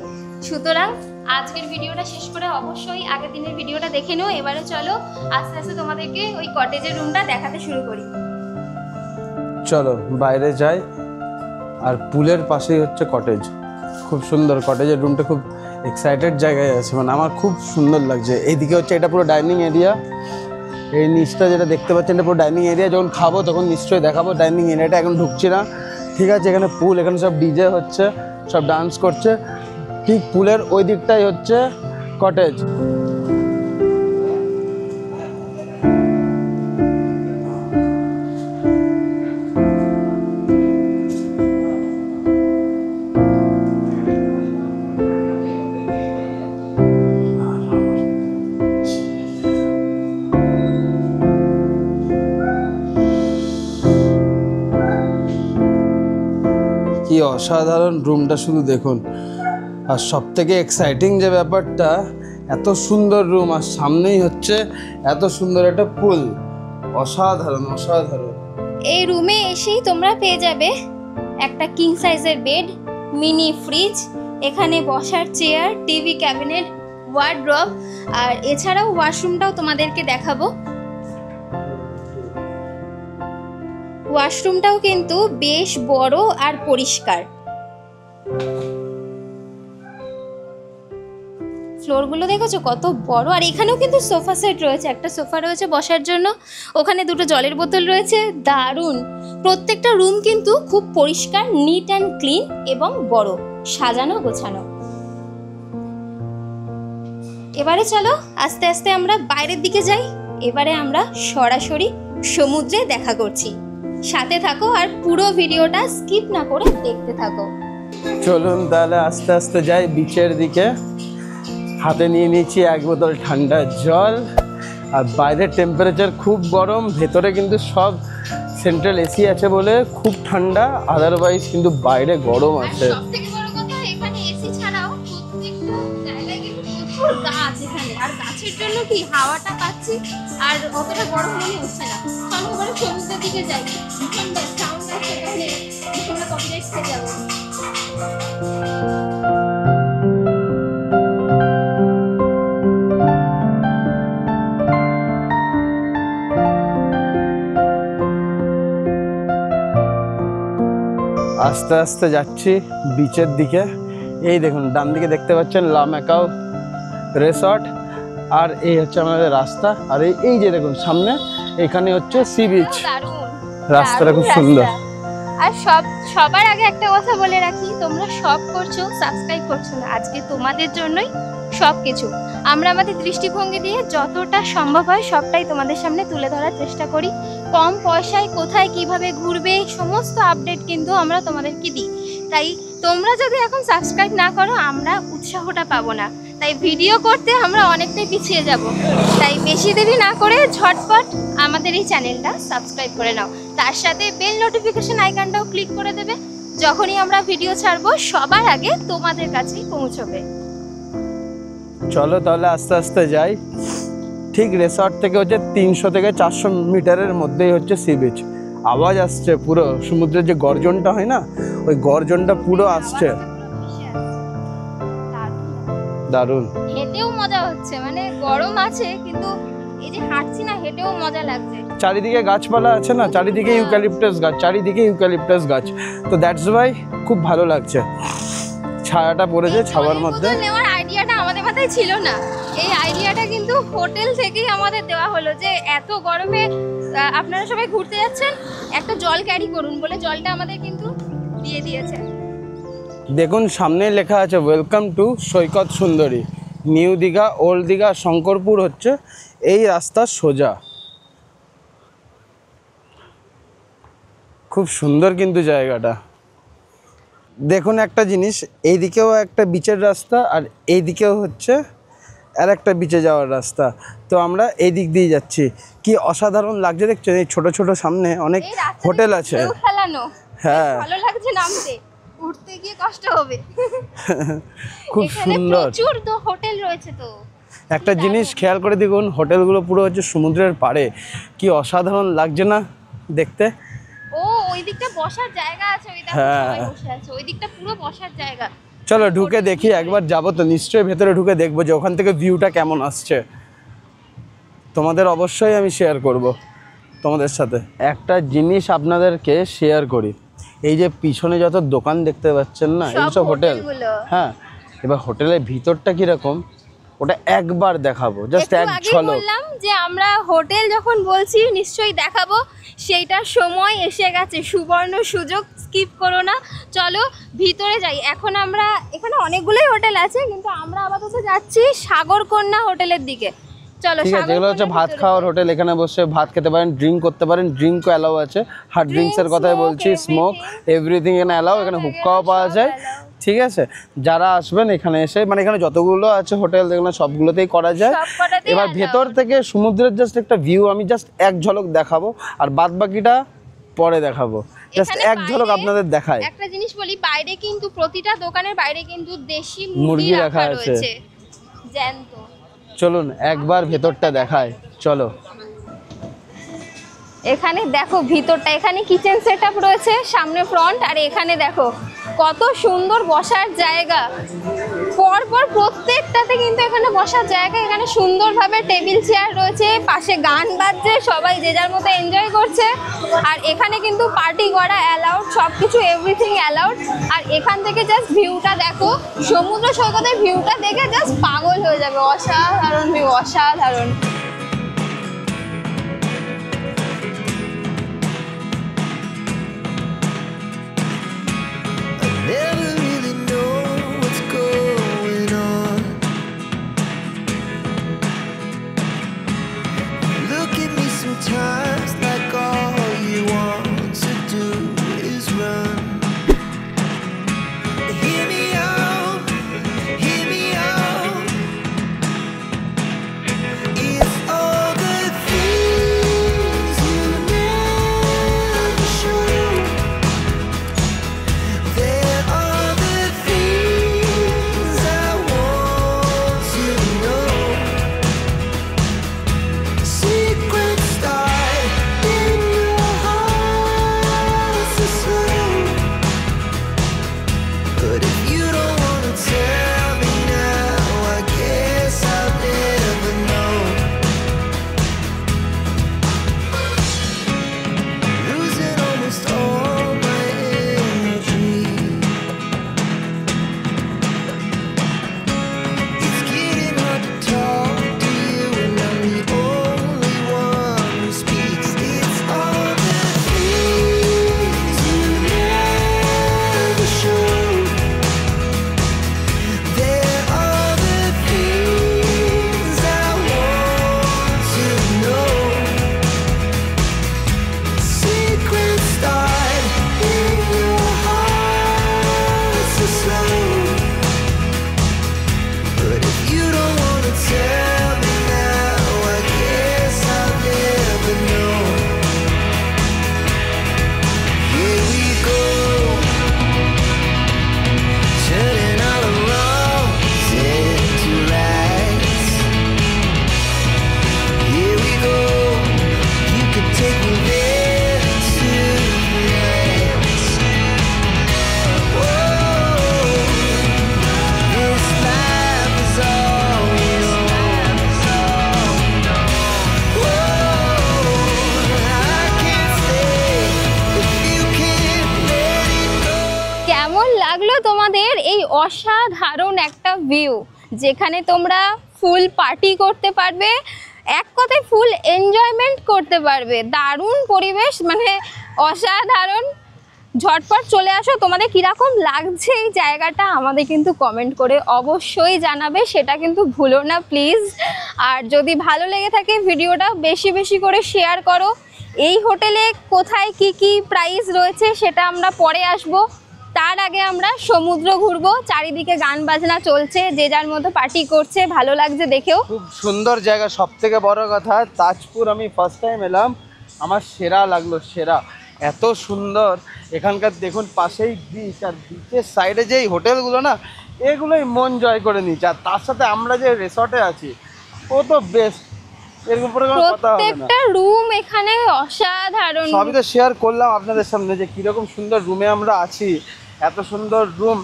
সুতরাং আজকের ভিডিওটা শেষ করে অবশ্যই আগের দিনের ভিডিওটা দেখে নিও। এবারে চলো আস্তে আস্তে তোমাদেরকে ওই কটেজের রুমটা দেখাতে শুরু করি। চলো বাইরে যাই। আর পুলের পাশেই হচ্ছে কটেজ, খুব সুন্দর। কটেজের রুমটা খুব এক্সাইটেড জায়গায় আছে, মানে আমার খুব সুন্দর লাগছে। এইদিকে হচ্ছে এটা পুরো ডাইনিং এরিয়া, এই নিচটা যেটা দেখতে পাচ্ছেন এটা পুরো ডাইনিং এরিয়া। যখন খাবো তখন নিশ্চয়ই দেখাবো ডাইনিং এরিয়াটা, এখন ঢুকছি না, ঠিক আছে? এখানে পুল, এখানে সব ডিজে হচ্ছে, সব ডান্স করছে। ঠিক পুলের ওই দিকটাই হচ্ছে কটেজ। কি অসাধারণ রুমটা, শুধু দেখুন। আর সব থেকে এক্সাইটিং যে ব্যাপারটা, এত সুন্দর রুম আর সামনেই হচ্ছে এত সুন্দর একটা পুল। অসাধারণ অসাধারণ। এই রুমে এসেই তোমরা পেয়ে যাবে একটা কিং সাইজের বেড, মিনি ফ্রিজ, এখানে বসার চেয়ার, টিভি ক্যাবিনেট, ওয়ার্ড্রপ। আর এছাড়াও ওয়াশরুমটাও তোমাদেরকে দেখাবো। ওয়াশরুমটাও কিন্তু বেশ বড় আর পরিষ্কার। ফ্লোরগুলো দেখেছো কত বড়। আর এখানেও কিন্তু সোফা সেট রয়েছে, একটা সোফা রয়েছে বসার জন্য, ওখানে দুটো জলের বোতল রয়েছে, দারুণ। প্রত্যেকটা রুম কিন্তু খুব পরিষ্কার, নিট অ্যান্ড ক্লিন এবং বড়, সাজানো গোছানো। এবারে চলো আস্তে আস্তে আমরা বাইরের দিকে যাই। এবারে আমরা সরাসরি সমুদ্রে দেখা করছি। সাথে থাকো আর পুরো ভিডিওটা স্কিপ না করে দেখতে থাকো। চলুন তাহলে আস্তে আস্তে যাই বিচের দিকে। হাতে নিয়ে নিচ্ছি 1 বোতল ঠান্ডা জল। আর বাইরের টেম্পারেচার খুব গরম, ভেতরে কিন্তু সব সেন্ট্রাল এসি আছে বলে খুব ঠান্ডা, আদারওয়াইজ কিন্তু বাইরে গরম আর আছে। সবথেকে বড় কথা, এখানে এসি ছাড়াও প্রত্যেকটা জায়গায় কিন্তু প্রচুর গাছ এখানে, আর গাছের জন্য কি হাওয়াটা পাচ্ছি আর অতটা গরম মনে হচ্ছে না। চলো এবারে সমুদ্রের দিকে যাই। ভীষণ সাউন্ড আসছে, তাহলে আমরা কপিরাইট খেয়ে যাবো। আস্তে আস্তে যাচ্ছি বিচের দিকে। এই দেখুন ডান দিকে দেখতে পাচ্ছেন লা ম্যাকাও রিসর্ট, আর এই হচ্ছে আমাদের রাস্তা। আর এই যে দেখুন সামনে, এখানে হচ্ছে সি বিচ। দারুণ, রাস্তাটা খুব দারুণ সুন্দর। রাস্তা। আর সবার আগে একটা কথা বলে রাখি, তোমরা সব করছো, সাবস্ক্রাইব করছো না। আজকে তোমাদের জন্যই সবকিছু। আমরা আমাদের দৃষ্টিভঙ্গি দিয়ে যতটা সম্ভব হয় সবটাই তোমাদের সামনে তুলে ধরার চেষ্টা করি। কম পয়সায় কোথায় কিভাবে ঘুরবে সমস্ত আপডেট কিন্তু আমরা তোমাদেরকে দিই। তাই তোমরা যদি এখন সাবস্ক্রাইব না করো, আমরা উৎসাহটা পাবো না। তাই ভিডিও করতে আমরা অনেকটাই পিছিয়ে যাব। তাই বেশি দেরি না করে ঝটপট আমাদের এই চ্যানেলটা সাবস্ক্রাইব করে নাও। তার সাথে বেল নোটিফিকেশন আইকনটাও ক্লিক করে দেবে। যখনই আমরা ভিডিও ছাড়বো সবার আগে তোমাদের কাছেই পৌঁছবে। চলো তাহলে আস্তে আস্তে যাই। ঠিক রিসর্ট থেকে হচ্ছে 300 থেকে 400 মিটারের মধ্যেই হচ্ছে সি বিচ। আওয়াজ আসছে পুরো, সমুদ্রের যে গর্জনটা হয় না, ওই গর্জনটা পুরো আসছে। দারুণ। হেঁটেও মজা হচ্ছে, মানে গরম আছে কিন্তু এই যে হাঁটছি না, হেঁটেও মজা লাগছে। চারিদিকে গাছপালা আছে না, চারিদিকে ইউক্যালিপটাস গাছ, চারিদিকে ইউক্যালিপটাস গাছ, তো দ্যাটস ওয়াই খুব ভালো লাগছে। ছায়াটা পড়েছে ছাওয়ার মধ্যে। নেওয়ার আইডিয়াটা আমাদের মাথায় ছিল না। এই আইডিয়াটা কিন্তু হোটেল থেকেই আমাদের দেওয়া হলো যে এত গরমে আপনারা সবাই ঘুরতে যাচ্ছেন, একটা জল ক্যারি করুন বলে জলটা আমাদের কিন্তু দিয়ে দিয়েছে। দেখুন সামনে লেখা আছে ওয়েলকাম টু সৈকত সুন্দরী। নিউ দীঘা, ওল্ড দীঘা, শঙ্করপুর হচ্ছে এই রাস্তা সোজা। খুব সুন্দর কিন্তু জায়গাটা। দেখুন একটা জিনিস, এইদিকেও একটা বিচের রাস্তা আর এইদিকেও হচ্ছে আর একটা বিচে যাওয়ার রাস্তা। তো আমরা এই দিক দিয়ে যাচ্ছি। কি অসাধারণ লাগছে দেখছেন, এই ছোট ছোট সামনে অনেক হোটেল আছে। হ্যাঁ, ভালো লাগছে নামতে, উঠতে গিয়ে কষ্ট হবে। খুব সুন্দর। প্রচুর তো হোটেল রয়েছে। তো একটা জিনিস খেয়াল করে দেখুন, হোটেলগুলো পুরো হচ্ছে সমুদ্রের পাড়ে। কি অসাধারণ লাগছে না দেখতে। ও ওই দিকটা বসার জায়গা আছে, ওই দেখো সবাই বসে আছে, ওই দিকটা পুরো বসার জায়গা। চলো ঢুকে দেখি, একবার যাবো তো নিশ্চয়ই, ভেতরে ঢুকে দেখবো যে ওখান থেকে ভিউটা কেমন আসছে। তোমাদের অবশ্যই আমি শেয়ার করব তোমাদের সাথে। একটা জিনিস আপনাদেরকে শেয়ার করি, এই যে পিছনে যত দোকান দেখতে পাচ্ছেন না, এইসব হোটেল। হ্যাঁ, এবার হোটেলের ভিতরটা কিরকম ওটা একবার দেখাবো, জাস্ট এক ঝলক। বললাম যে আমরা হোটেল যখন বলছি নিশ্চয়ই দেখাবো, সেইটার সময় এসে গেছে। সুবর্ণ সুযোগ, স্কিপ করো না। চলো ভিতরে যাই। এখন আমরা এখানে অনেকগুলোই হোটেল আছে, কিন্তু আমরা আপাতত যাচ্ছি সাগরকন্যা হোটেলের দিকে। চলো। ঠিক আছে, এগুলো হচ্ছে ভাত খাওয়ার হোটেল। এখানে বসে ভাত খেতে পারেন, ড্রিঙ্ক করতে পারেন। ড্রিঙ্কও অ্যালাউ আছে, হার্ড ড্রিঙ্কসের কথাই বলছি। স্মোক এভরিথিং এখানে অ্যালাউ। এখানে হুক্কাও পাওয়া যায়। ঠিক আছে, যারা আসবেন এখানে এসে, মানে এখানে যতগুলো আছে হোটেল দেখুন সবগুলোতেই করা যায়। এবার ভেতর থেকে সমুদ্রের জাস্ট একটা ভিউ আমি জাস্ট এক ঝলক দেখাবো, আর বাদ বাকিটা পরে দেখাবো। জাস্ট এক ঝলক আপনাদের দেখায়। একটা জিনিস বলি, বাইরে কিন্তু প্রতিটা দোকানের বাইরে কিন্তু দেশি মুরগি রাখা আছে জ্যান্ত। চলুন একবার ভেতরটা দেখায়, চলো। এখানে দেখো ভিতরটা, এখানে কিচেন সেটআপ রয়েছে, সামনে ফ্রন্ট, আর এখানে দেখো কত সুন্দর বসার জায়গা। পরপর প্রত্যেকটাতে কিন্তু এখানে বসার জায়গা। এখানে সুন্দরভাবে টেবিল চেয়ার রয়েছে, পাশে গান বাজছে, সবাই যে যার মতো এনজয় করছে। আর এখানে কিন্তু পার্টি করা অ্যালাউড, সব কিছু এভরিথিং অ্যালাউড। আর এখান থেকে জাস্ট ভিউটা দেখো, সমুদ্র সৈকতের ভিউটা দেখে জাস্ট পাগল হয়ে যাবে। অসাধারণ ভিউ, অসাধারণ। Never really know what's going on. Look at me sometimes like all you want লাগলো তোমাদের এই অসাধারণ একটা ভিউ, যেখানে তোমরা ফুল পার্টি করতে পারবে, এক কথায় ফুল এনজয়মেন্ট করতে পারবে। দারুণ পরিবেশ, মানে অসাধারণ। ঝটপট চলে আসো। তোমাদের কীরকম লাগছে এই জায়গাটা আমাদের কিন্তু কমেন্ট করে অবশ্যই জানাবে, সেটা কিন্তু ভুলো না প্লিজ। আর যদি ভালো লেগে থাকে ভিডিওটা বেশি বেশি করে শেয়ার করো। এই হোটেলে কোথায় কি কি প্রাইস রয়েছে সেটা আমরা পরে আসবো। তার আগে আমরা সমুদ্র ঘুরবো, চারিদিকে গান বাজনা চলছে, যে যার মতো পার্টি করছে, ভালো লাগছে দেখেও। খুব সুন্দর জায়গা। সব থেকে বড় কথা, তাজপুর আমি ফার্স্ট টাইম এলাম, আমার সেরা লাগলো, সেরা। এত সুন্দর এখানকার, দেখুন পাশেই বিচ, আর বিচের সাইডে যেই হোটেলগুলো না, এগুলোই মন জয় করে নিচ্ছে। আর তার সাথে আমরা যে রিসর্টে আছি, ও তো বেস্ট, এর উপরে কোনো কথা হবে না। প্রত্যেকটা রুম এখানে অসাধারণ। সবই তো শেয়ার করলাম আপনাদের সামনে যে কীরকম সুন্দর রুমে আমরা আছি, এত সুন্দর রুম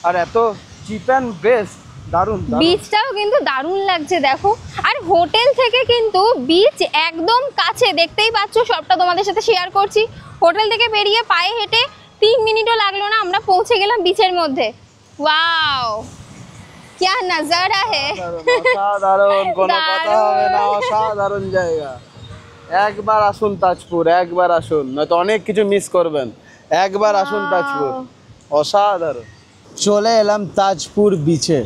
আর এত চিপ অ্যান্ড বেস্ট। দারুণ। বিচটাও কিন্তু দারুণ লাগছে দেখো। আর হোটেল থেকে কিন্তু বিচ একদম কাছে, দেখতেই পাচ্ছ, সবটা তোমাদের সাথে শেয়ার করছি। হোটেল থেকে বেরিয়ে পায়ে হেঁটে 3 মিনিটও লাগলো না, আমরা পৌঁছে গেলাম বিচের মধ্যে। ওয়াও, क्या नजारा है। অসাধারণ, কোনো কথা হবে না, অসাধারণ জায়গা। একবার আসুন তাজপুর, একবার আসুন, নয়তো অনেক কিছু মিস করবেন। একবার আসুন তাজপুর, অসাধারণ। চলে এলাম তাজপুর বিচে।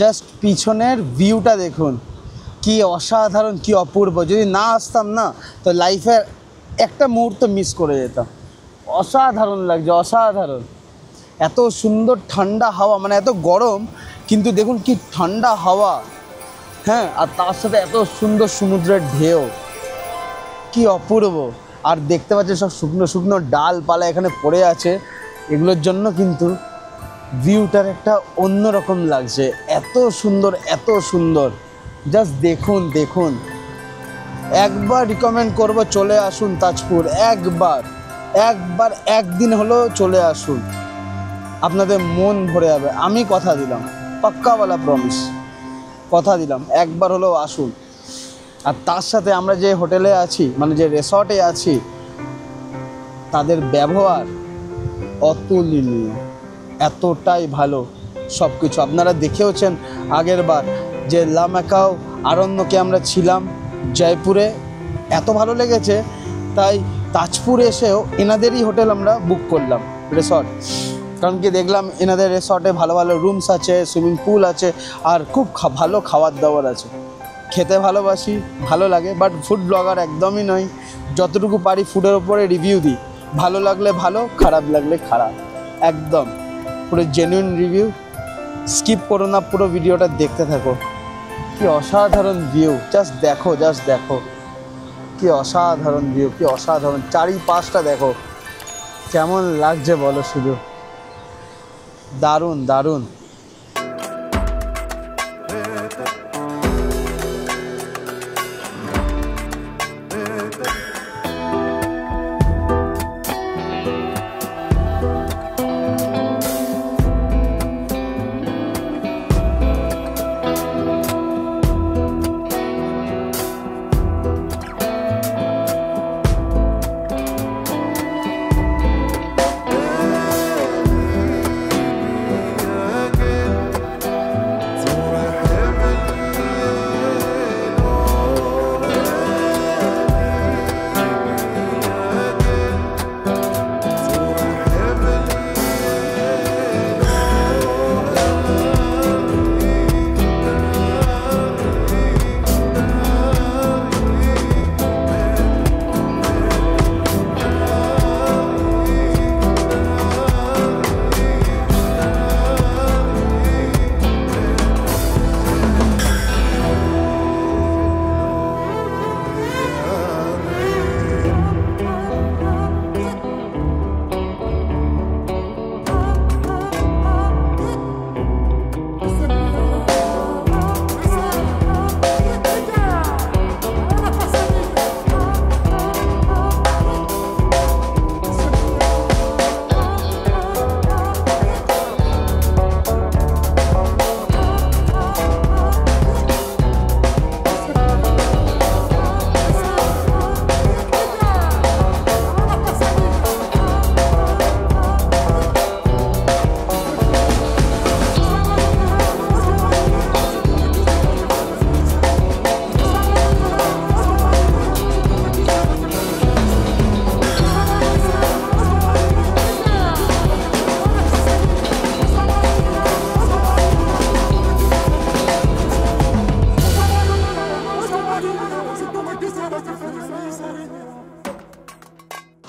জাস্ট পিছনের ভিউটা দেখুন, কি অসাধারণ, কি অপূর্ব। যদি না আসতাম না, তো লাইফের একটা মুহূর্ত মিস করে যেতাম। অসাধারণ লাগছে, অসাধারণ। এত সুন্দর ঠান্ডা হাওয়া, মানে এত গরম কিন্তু দেখুন কি ঠান্ডা হাওয়া, হ্যাঁ, আর তার সাথে এত সুন্দর সমুদ্রের ঢেউ, কি অপূর্ব। আর দেখতে পাচ্ছি সব শুকনো শুকনো ডালপালা এখানে পড়ে আছে, এগুলোর জন্য কিন্তু ভিউটার একটা অন্যরকম লাগছে। এত সুন্দর, এত সুন্দর। জাস্ট দেখুন, দেখুন। একবার রিকমেন্ড করব, চলে আসুন তাজপুর, একবার একদিন হলেও চলে আসুন, আপনাদের মন ভরে যাবে। আমি কথা দিলাম, পাক্কাওয়ালা প্রমিস, কথা দিলাম, একবার হলেও আসুন। আর তার সাথে আমরা যে হোটেলে আছি, মানে যে রিসর্টে আছি, তাদের ব্যবহার অতুলনীয়, এতটাই ভালো সব কিছু। আপনারা দেখেওছেন আগের বার যে লা ম্যাকাও আরণ্যকে আমরা ছিলাম জয়পুরে, এত ভালো লেগেছে, তাই তাজপুরে এসেও এনাদেরই হোটেল আমরা বুক করলাম, রিসর্ট। কারণ কি দেখলাম এনাদের রিসর্টে ভালো ভালো রুমস আছে, সুইমিং পুল আছে, আর খুব ভালো খাবার দাবার আছে। খেতে ভালোবাসি, ভালো লাগে, বাট ফুড ব্লগার একদমই নয়। যতটুকু পারি ফুডের ওপরে রিভিউ দিই, ভালো লাগলে ভালো, খারাপ লাগলে খারাপ, একদম পুরো জেনুইন রিভিউ। স্কিপ করো না, পুরো ভিডিওটা দেখতে থাকো। কি অসাধারণ ভিউ, জাস্ট দেখো, জাস্ট দেখো, কি অসাধারণ ভিউ, কি অসাধারণ। চারিপাশটা দেখো কেমন লাগছে বলো শুধু, দারুণ দারুণ।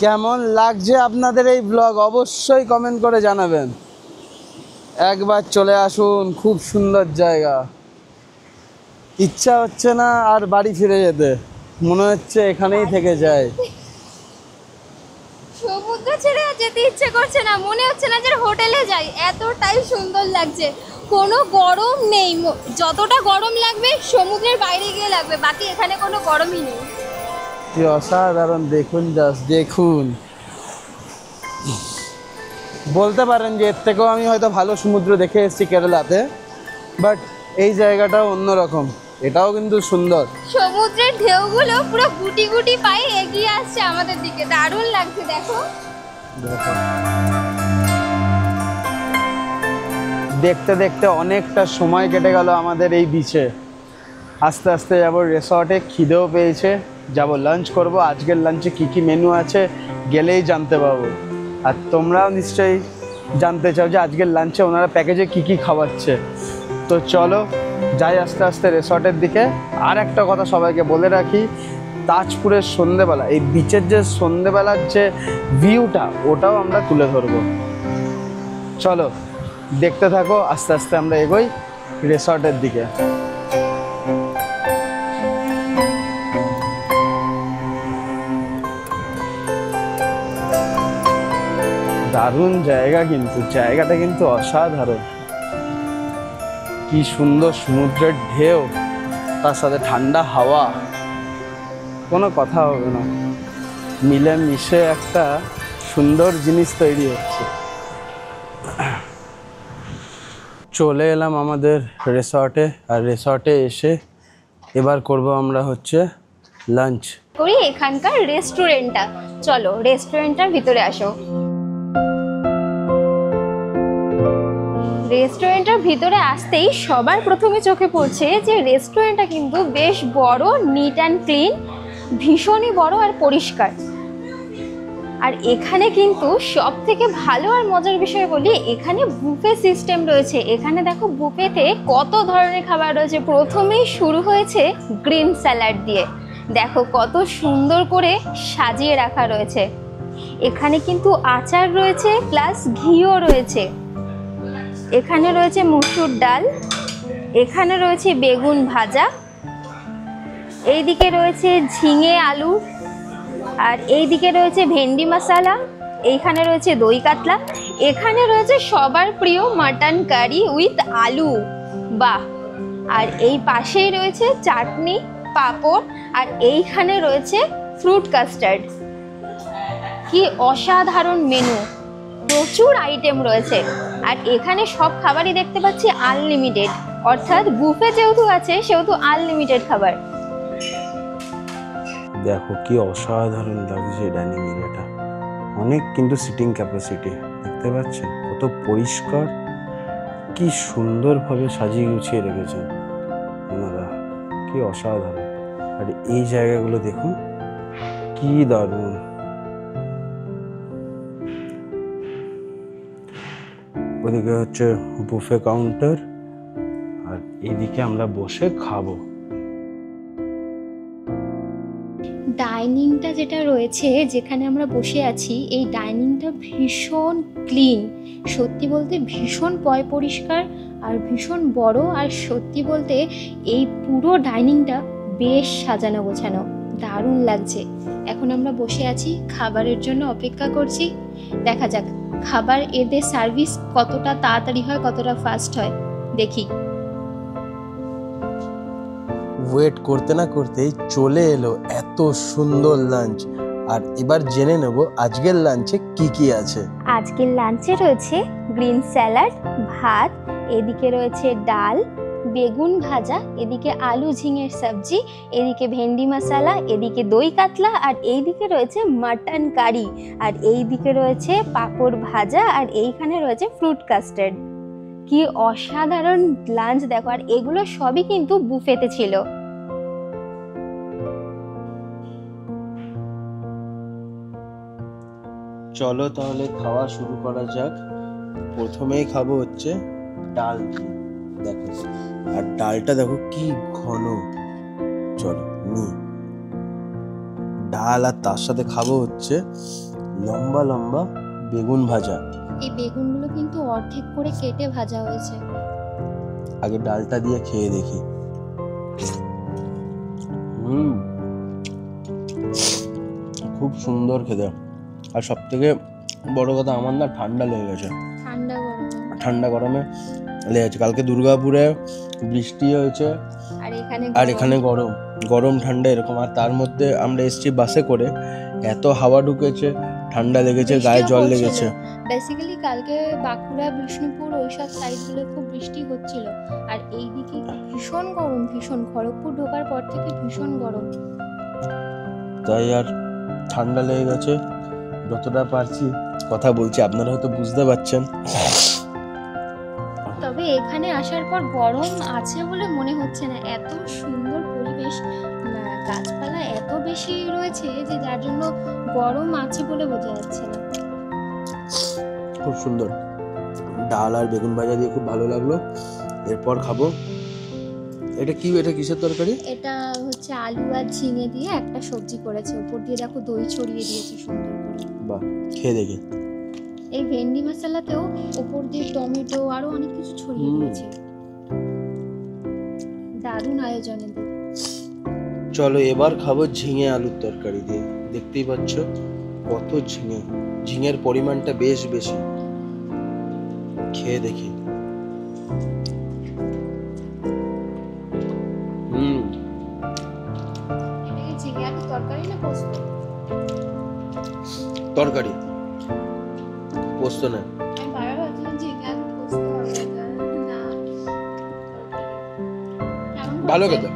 কেমন লাগছে আপনাদের এই ব্লগ অবশ্যই কমেন্ট করে জানাবেন। একবার চলে আসুন, খুব সুন্দর জায়গা। ইচ্ছা হচ্ছে না আর বাড়ি ফিরে যেতে, মনে হচ্ছে এখানেই থেকে যায়। সমুদ্র ছেড়ে আর যেতে ইচ্ছে করছে না, মনে হচ্ছে না যে হোটেলে যাই, এতটাই সুন্দর লাগছে। কোনো গরম নেই, যতটা গরম লাগবে সমুদ্রের বাইরে গিয়ে লাগবে, বাকি এখানে কোনো গরমই নেই। কি অসাধারণ, দেখুন জাস্ট দেখুন। বলতে পারেন যে এর থেকেও আমি হয়তো ভালো সমুদ্র দেখে এসেছি কেরালাতে, বাট এই জায়গাটাও অন্যরকম, এটাও কিন্তু সুন্দর। সমুদ্রের ঢেউগুলো পুরো গুটি গুটি পায়ে এগিয়ে আসছে আমাদের দিকে, দারুণ লাগছে। দেখো দেখতে দেখতে অনেকটা সময় কেটে গেল আমাদের এই বিচে। আস্তে আস্তে যাবো রিসর্টে, খিদেও পেয়েছে, যাব লাঞ্চ করব। আজকের লাঞ্চে কি কি মেনু আছে গেলেই জানতে পারবো। আর তোমরাও নিশ্চয়ই জানতে চাও যে আজকের লাঞ্চে ওনারা প্যাকেজে কি কি খাওয়াচ্ছে। তো চলো যাই আস্তে আস্তে রিসর্টের দিকে। আর একটা কথা সবাইকে বলে রাখি, তাজপুরের সন্ধেবেলা, এই বিচের যে সন্ধেবেলার যে ভিউটা, ওটাও আমরা তুলে ধরবো। চলো দেখতে থাকো, আস্তে আস্তে আমরা এগোই রিসর্টের দিকে। দারুণ জায়গা, কিন্তু জায়গাটা কিন্তু অসাধারণ। কি সুন্দর সমুদ্রের ঢেউ, তার সাথে ঠান্ডা হাওয়া, কোনো কথা হবে না, মিলে মিশে একটা সুন্দর জিনিস তৈরি হচ্ছে। চলে এলাম আমাদের রিসর্টে, আর রিসর্টে এসে এবার করব আমরা হচ্ছে লাঞ্চ করি এখানকার রেস্টুরেন্টটা। চলো রেস্টুরেন্টটার ভিতরে আসো। রেস্টুরেন্টের ভিতরে আসতেই সবার প্রথমে চোখে পড়ছে যে রেস্টুরেন্টটা কিন্তু বেশ বড়, নিট অ্যান্ড ক্লিন, ভীষণই বড় আর পরিষ্কার। আর এখানে কিন্তু সব থেকে ভালো আর মজার বিষয় বলি, এখানে বুফে সিস্টেম রয়েছে। এখানে দেখো বুফেতে কত ধরনের খাবার রয়েছে। প্রথমেই শুরু হয়েছে গ্রিন স্যালাড দিয়ে, দেখো কত সুন্দর করে সাজিয়ে রাখা রয়েছে। এখানে কিন্তু আচার রয়েছে, প্লাস ঘিও রয়েছে। এখানে রয়েছে মসুর ডাল, এখানে রয়েছে বেগুন ভাজা, এইদিকে রয়েছে ঝিঙে আলু, আর এইদিকে রয়েছে ভেন্ডি মশলা, এইখানে রয়েছে দই কাতলা, এখানে রয়েছে সবার প্রিয় মাটন কারি উইথ আলু, বাহ। আর এই পাশেই রয়েছে চাটনি, পাঁপড়, আর এইখানে রয়েছে ফ্রুট কাস্টার্ড। কি অসাধারণ মেনু, প্রচুর আইটেম রয়েছে। আর এখানে সব খাবারই দেখতে পাচ্ছি আনলিমিটেড, অর্থাৎ বুফে যেহেতু আছে সেহেতু আনলিমিটেড খাবার। দেখো কি অসাধারণ লাগছে ডাইনিং এরিয়াটা, অনেক কিন্তু সিটিং ক্যাপাসিটি, দেখতে পাচ্ছেন কত পরিষ্কার, কি সুন্দরভাবে সাজিয়ে গুছিয়ে রেখেছেন ওনারা, কি অসাধারণ। আর এই জায়গাগুলো দেখুন কি দারুণ। ওদিকে হচ্ছে বুফে কাউন্টার, আর এইদিকে আমরা বসে খাবো। ডাইনিংটা যেটা রয়েছে, যেখানে আমরা বসে আছি, এই ডাইনিংটা ভীষণ ক্লিন, সত্যি বলতে ভীষণ পয় পরিষ্কার আর ভীষণ বড়। আর সত্যি বলতে এই পুরো ডাইনিংটা বেশ সাজানো গোছানো, দারুণ লাগছে। এখন আমরা বসে আছি, খাবারের জন্য অপেক্ষা করছি। দেখা যাক খাবার এদের সার্ভিস কতটা তাড়াতাড়ি হয়, কতটা ফাস্ট হয়, দেখি। ওয়েট করতে না করতেই চলে এলো এত সুন্দর লাঞ্চ। আর এবার জেনে নেব আজকের লাঞ্চে কি কি আছে। আজকের লাঞ্চে রয়েছে গ্রিন স্যালাড, ভাত, এদিকে রয়েছে ডাল, বেগুন ভাজা, এদিকে আলু ঝিঙের সবজি, এদিকে ভেন্ডি মশলা, এদিকে দই কাতলা, আর এইদিকে রয়েছে মাটন কারি, আর এইদিকে রয়েছে পাঁপড় ভাজা, আর এইখানে রয়েছে ফ্রুট কাস্টার্ড। কি অসাধারণ লাঞ্চ দেখো। আর এগুলো সবই কিন্তু বুফেতে ছিল। চলো তাহলে খাওয়া শুরু করা যাক। প্রথমেই খাবো হচ্ছে ডাল, দেখো, আর ডালটা দেখো কি ঘন। চলো নি ডাল, আর তার সাথে খাবো হচ্ছে লম্বা লম্বা বেগুন ভাজা। এই বেগুনগুলো কিন্তু অর্ধেক করে কেটে ভাজা হয়েছে। আগে ডালটা দিয়ে খেয়ে দেখি। খুব সুন্দর খেতে। আর সব থেকে বড় কথা, আমার না ঠান্ডা লেগে গেছে। ঠান্ডা গরমে লেগে গেছে। কালকে দুর্গাপুরে বৃষ্টি হয়েছে আর এখানে গরম গরম ঠান্ডা এরকম। আর তার মধ্যে আমরা এসছি বাসে করে, এত হাওয়া ঢুকেছে, ঠান্ডা লেগেছে, গায়ে জল লেগেছে। বেসিক্যালি কালকে বাঁকুড়া, বিষ্ণুপুর ওইসব সাইডগুলো খুব বৃষ্টি হচ্ছিল। আর এইদিকে ভীষণ গরম, ভীষণ। খড়গপুর ঢোকার পর থেকে ভীষণ গরম। তাই আর ঠান্ডা লেগে গেছে। যতটা পারছি কথা বলছি, আপনারা হয়তো বুঝতে পারছেন। তবে এখানে আসার পর গরম আছে বলে মনে হচ্ছে না। এত সুন্দর পরিবেশ, গাছপালা এত বেশি রয়েছে যে যার জন্য গরম আছে বলে বোঝা যাচ্ছে না। খুব সুন্দর। ডাল আর বেগুন ভাজা দিয়ে খুব ভালো লাগলো। এরপর খাবো, এটা কি, এটা কিসের তরকারি? এটা হচ্ছে আলু আর ঝিঙে দিয়ে একটা সবজি করেছে। উপর দিয়ে দেখো দই ছড়িয়ে দিয়েছে সুন্দর করে। বাহ, খেয়ে দেখি। এই ভেন্ডি মশলাতেও উপর দিয়ে টমেটো আরো অনেক কিছু ছড়িয়ে দিয়েছে। দারুণ আয়োজন এদের। চলো এবার খাবো ঝিঙে আলুর তরকারি দিয়ে। দেখতেই পাচ্ছ কত ঝিঙে, ঝিঙের পরিমাণটা বেশ বেশি। খেয়ে দেখি। এটা কি ঝিঙে আলুর তরকারি না পোস্ত? তরকারি, পোস্ত না। আমি বারবার ভাবছিলাম ঝিঙে আলু পোস্ত হবে, না ভালো খেতে।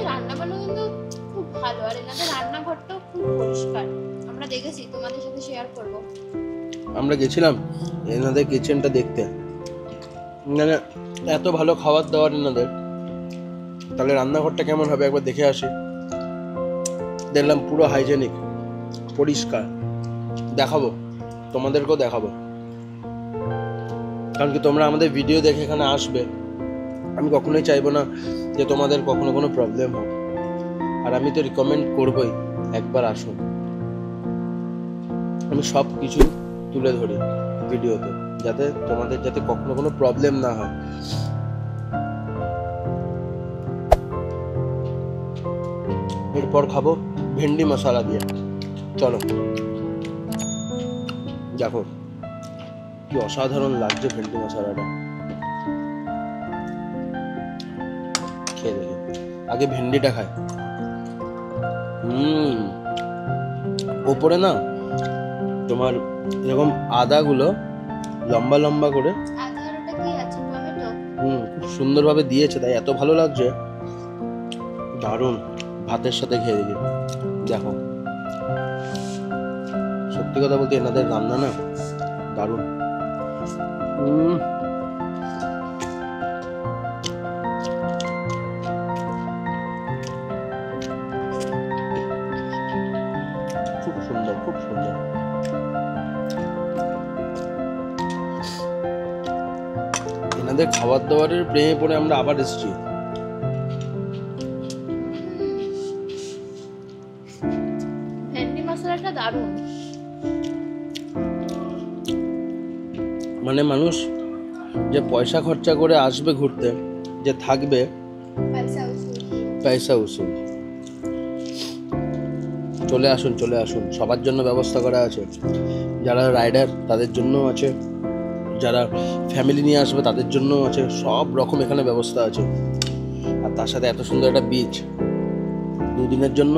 রান্না বান্না কিন্তু খুব ভালো। আর এনাদের রান্নাঘরটাও খুব পরিষ্কার। আমরা দেখেছি, তোমাদের সাথে শেয়ার করব। আমরা গেছিলাম এনাদের কিচেনটা দেখতে। মানে এত ভালো খাবার দাবার এনাদের, তাহলে রান্নাঘরটা কেমন হবে একবার দেখে আসি। দেখলাম পুরো হাইজেনিক, পরিষ্কার। দেখাবো, তোমাদেরকেও দেখাবো। কারণ কি তোমরা আমাদের ভিডিও দেখে এখানে আসবে, আমি কখনোই চাইবো না যে তোমাদের কখনো কোনো প্রবলেম হোক। আর আমি তো রিকমেন্ড করবোই একবার আসুন। আমি সব কিছু তুলে ধরি ভিডিওতে, যাতে তোমাদের যাতে কখনো কোনো প্রবলেম না হয়। এরপর খাবো ভেন্ডি মশলা দিয়ে। চলো দেখো কি অসাধারণ লাগছে ভেন্ডি মশলাটা। খেয়ে দেখি। আগে ভেন্ডিটা খাই। ওপরে না তোমার এরকম আদাগুলো লম্বা লম্বা করে খুব সুন্দরভাবে দিয়েছে, তাই এত ভালো লাগছে। দারুণ। ভাতের সাথে খেয়ে দেখি। দেখো সত্যি কথা বলতে এনাদের রান্না না দারুণ। খুব সুন্দর, খুব সুন্দর। এনাদের খাবার দাবারের প্রেমে পড়ে আমরা আবার এসেছি। ভেন্ডি মশলাটা দারুণ। মানে মানুষ যে পয়সা খরচা করে আসবে ঘুরতে, যে থাকবে, পয়সা উসুল। চলে আসুন, চলে আসুন। সবার জন্য ব্যবস্থা করা আছে। যারা রাইডার তাদের জন্য আছে, যারা ফ্যামিলি নিয়ে আসবে তাদের জন্য আছে। সব রকম এখানে ব্যবস্থা আছে। আর তার সাথে এত সুন্দর একটা বিচ। দুদিনের জন্য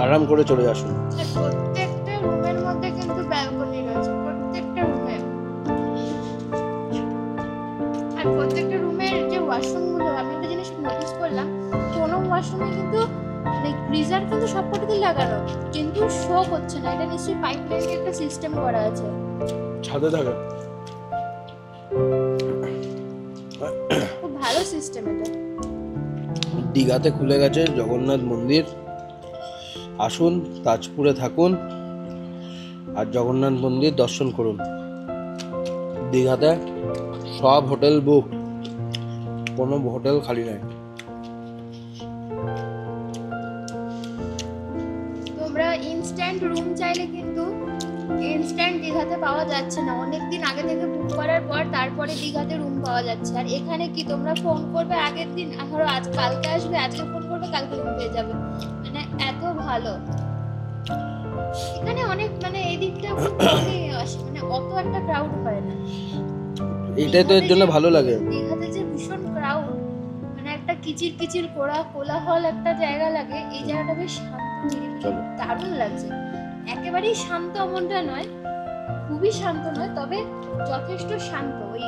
আরাম করে চলে আসুন। প্রত্যেকটা রুমের মধ্যে কিন্তু ব্যালকনি রয়েছে, প্রত্যেকটা রুমে। আর প্রত্যেকটা রুমের যে ওয়াশরুমগুলো, আমি একটা জিনিস নোটিস করলাম, কোনো ওয়াশরুমে কিন্তু গ্রিজার কিন্তু সবকটাতে লাগানো, কিন্তু শো করছে না। এটা নিশ্চয়ই পাইপলাইনের একটা সিস্টেম করা আছে। ছাদে থাকে। খুব ভালো সিস্টেম এটা। দীঘাতে খুলে গেছে জগন্নাথ মন্দির। আসুন, তাজপুরে থাকুন আর জগন্নাথ মন্দির দর্শন করুন। দীঘাতে সব হোটেল বুক, কোনো হোটেল খালি নাই। ইনস্ট্যান্ট রুম চাইলে কিন্তু ইনস্ট্যান্ট দীঘাতে পাওয়া যাচ্ছে না, অনেকদিন আগে থেকে বুক করার পর তারপরে দীঘাতে রুম পাওয়া যাচ্ছে। আর এখানে কি তোমরা ফোন করবে আগের দিন, ধরো আজ কালকে আসবে, আজকে ফোন করবে কালকে রুম পেয়ে যাবে, মানে এত ভালো। এখানে অনেক মানে এই দিকটা খুব কমই আসে, মানে অত একটা ক্রাউড হয় না। এইটাই তো এর জন্য ভালো লাগে। দীঘাতে যে ভীষণ ক্রাউড, মানে একটা কিচির কিচির কোলাহল একটা জায়গা লাগে, এই জায়গাটা বেশ শান্ত নিরিবিলি, চলো। দারুণ লাগছে। একেবারেই শান্ত এমনটা নয়, খুবই শান্ত নয়, তবে যথেষ্ট শান্ত। ওই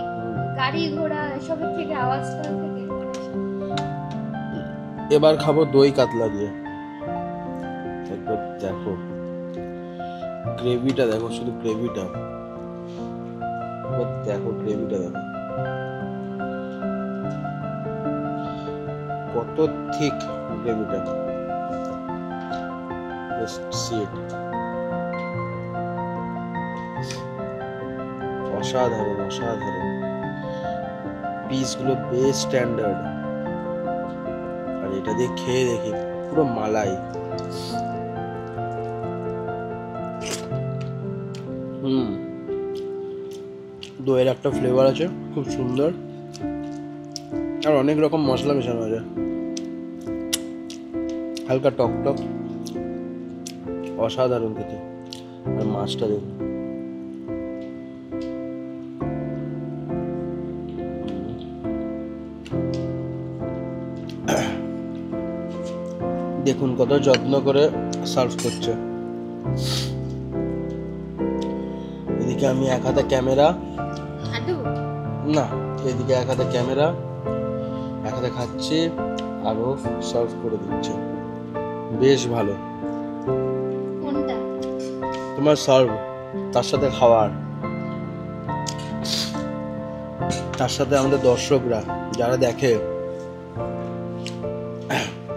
গাড়ি ঘোড়া এসবের থেকে, আওয়াজটা থেকে এবার খাবো দই কাতলা দিয়ে। একবার দেখো গ্রেভিটা, দেখো শুধু গ্রেভিটা, দেখো গ্রেভিটা দেখো কত ঠিক গ্রেভিটা। Just see it. অসাধারণ অসাধারণ, পিসগুলো বেশ স্ট্যান্ডার্ড। আর এটা দিয়ে খেয়ে দেখি, পুরো মালাই। দইয়ের একটা ফ্লেভার আছে খুব সুন্দর, আর অনেক রকম মশলা মেশানো আছে, হালকা টক টক, অসাধারণ খেতে। আর মাছটা দেখুন, দেখুন কত যত্ন করে সার্ভ করছে। এদিকে আমি এক হাতে ক্যামেরা, না এদিকে এক হাতে ক্যামেরা, এক হাতে খাচ্ছি, আরো সার্ভ করে দিচ্ছে। বেশ ভালো। কোনটা? তোমার সার্ভ, তার সাথে খাওয়ার, তার সাথে আমাদের দর্শকরা যারা দেখে,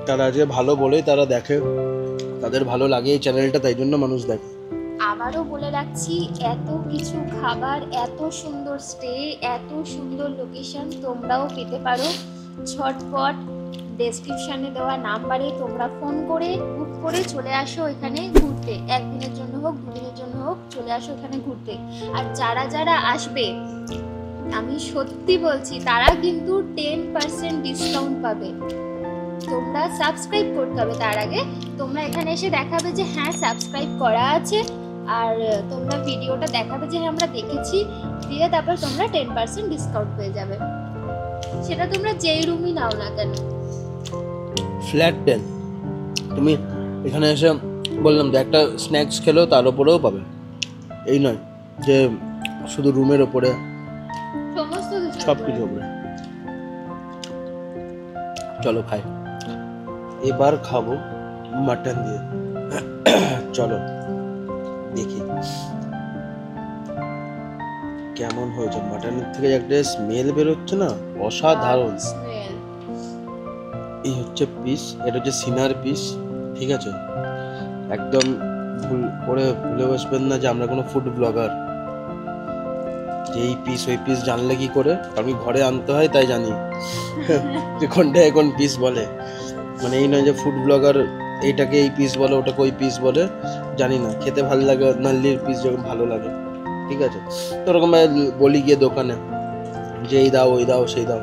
তারা যে ভালো বলেই তারা দেখে, তাদের ভালো লাগে এই চ্যানেলটা, তাই জন্য মানুষ দেখে। আবারও বলে রাখছি, এত কিছু খাবার, এত সুন্দর স্টে, এত সুন্দর লোকেশন তোমরাও পেতে পারো ঝটপট ডেসক্রিপশনে দেওয়া নাম্বারে তোমরা ফোন করে বুক করে চলে আসো এখানে ঘুরতে। একদিনের জন্য হোক, দুদিনের জন্য হোক, চলে আসো এখানে ঘুরতে। আর যারা যারা আসবে, আমি সত্যি বলছি, তারা কিন্তু 10% ডিসকাউন্ট পাবে। তোমরা সাবস্ক্রাইব করতে হবে, তার আগে তোমরা এখানে এসে দেখাবে যে হ্যাঁ সাবস্ক্রাইব করা আছে, আর তোমরা ভিডিওটা দেখাবে যে হ্যাঁ আমরা দেখেছি, দিয়ে তারপর তোমরা 10% ডিসকাউন্ট পেয়ে যাবে। সেটা তোমরা যেই রুমই নাও না কেন। ফ্ল্যাট 10 তুমি এখানে এসে বললাম যে একটা স্ন্যাক্স খেলেও তার উপরেও পাবে, এই নয় যে শুধু রুমের ওপরে, সমস্ত সব কিছু উপরে। চলো খাই, এবার খাবো মাটন দিয়ে। চলো দেখি কেমন হয়েছে। মাটনের থেকে একটা স্মেল বেরোচ্ছে না, অসাধারণ। স্মেল। এই হচ্ছে পিস, এটা হচ্ছে সিনার পিস, ঠিক আছে? একদম ভুলে বসবেন না যে আমরা কোনো ফুড ব্লগার, যে এই পিস ওই পিস জানলে কি করে, আমি ঘরে আনতে হয় তাই জানি যে কোনটা কোন পিস বলে। মানে এই নয় যে ফুড ব্লগার এইটাকে এই পিস বলে, ওটাকে ওই পিস বলে, জানি না। খেতে ভালো লাগে, নাল্লির পিস যখন ভালো লাগে, ঠিক আছে? তো ওরকম বলি গিয়ে দোকানে যে এই দাও, ওই দাও, সেই দাও।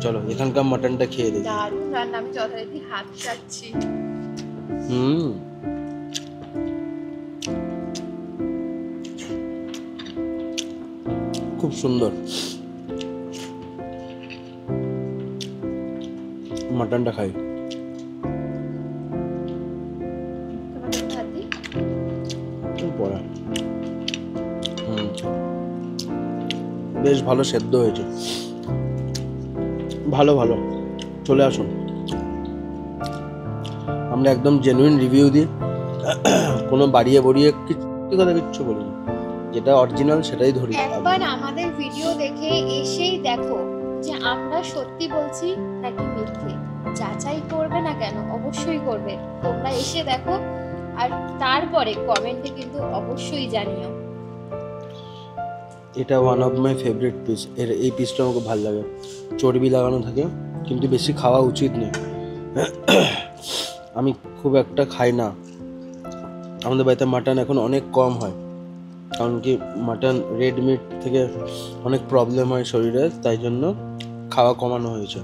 চলো এখানকার মাটনটা খেয়ে দেখি। দারুণ রান্না, আমি যথারীতি হাত চাচ্ছি। খুব সুন্দর মাটনটা খাই। পড়া বেশ ভালো সেদ্ধ হয়েছে, ভালো ভালো। চলে আসুন, আমরা একদম জেনুইন রিভিউ দিই, কোনো বাড়িয়ে বড়িয়ে কিচ্ছু বলি না, যেটা অরিজিনাল সেটাই ধরি। একবার আমাদের ভিডিও দেখে এসেই দেখো যে আমরা সত্যি বলছি নাকি মিথ্যে, যাচাই করবে না কেন? অবশ্যই করবে। তোমরা এসে দেখো, আর তারপরে কমেন্টে কিন্তু অবশ্যই জানিও। এটা one of my favourite piece. এই পিসটা আমাকে ভালো লাগে, চর্বি লাগানো থাকে, কিন্তু বেশি খাওয়া উচিত নেই। আমি খুব একটা খাই না, আমাদের বাড়িতে মাটন এখন অনেক কম হয়, কারণ কি মাটন রেড মিট থেকে অনেক প্রবলেম হয় শরীরে, তাই জন্য খাওয়া কমানো হয়েছে।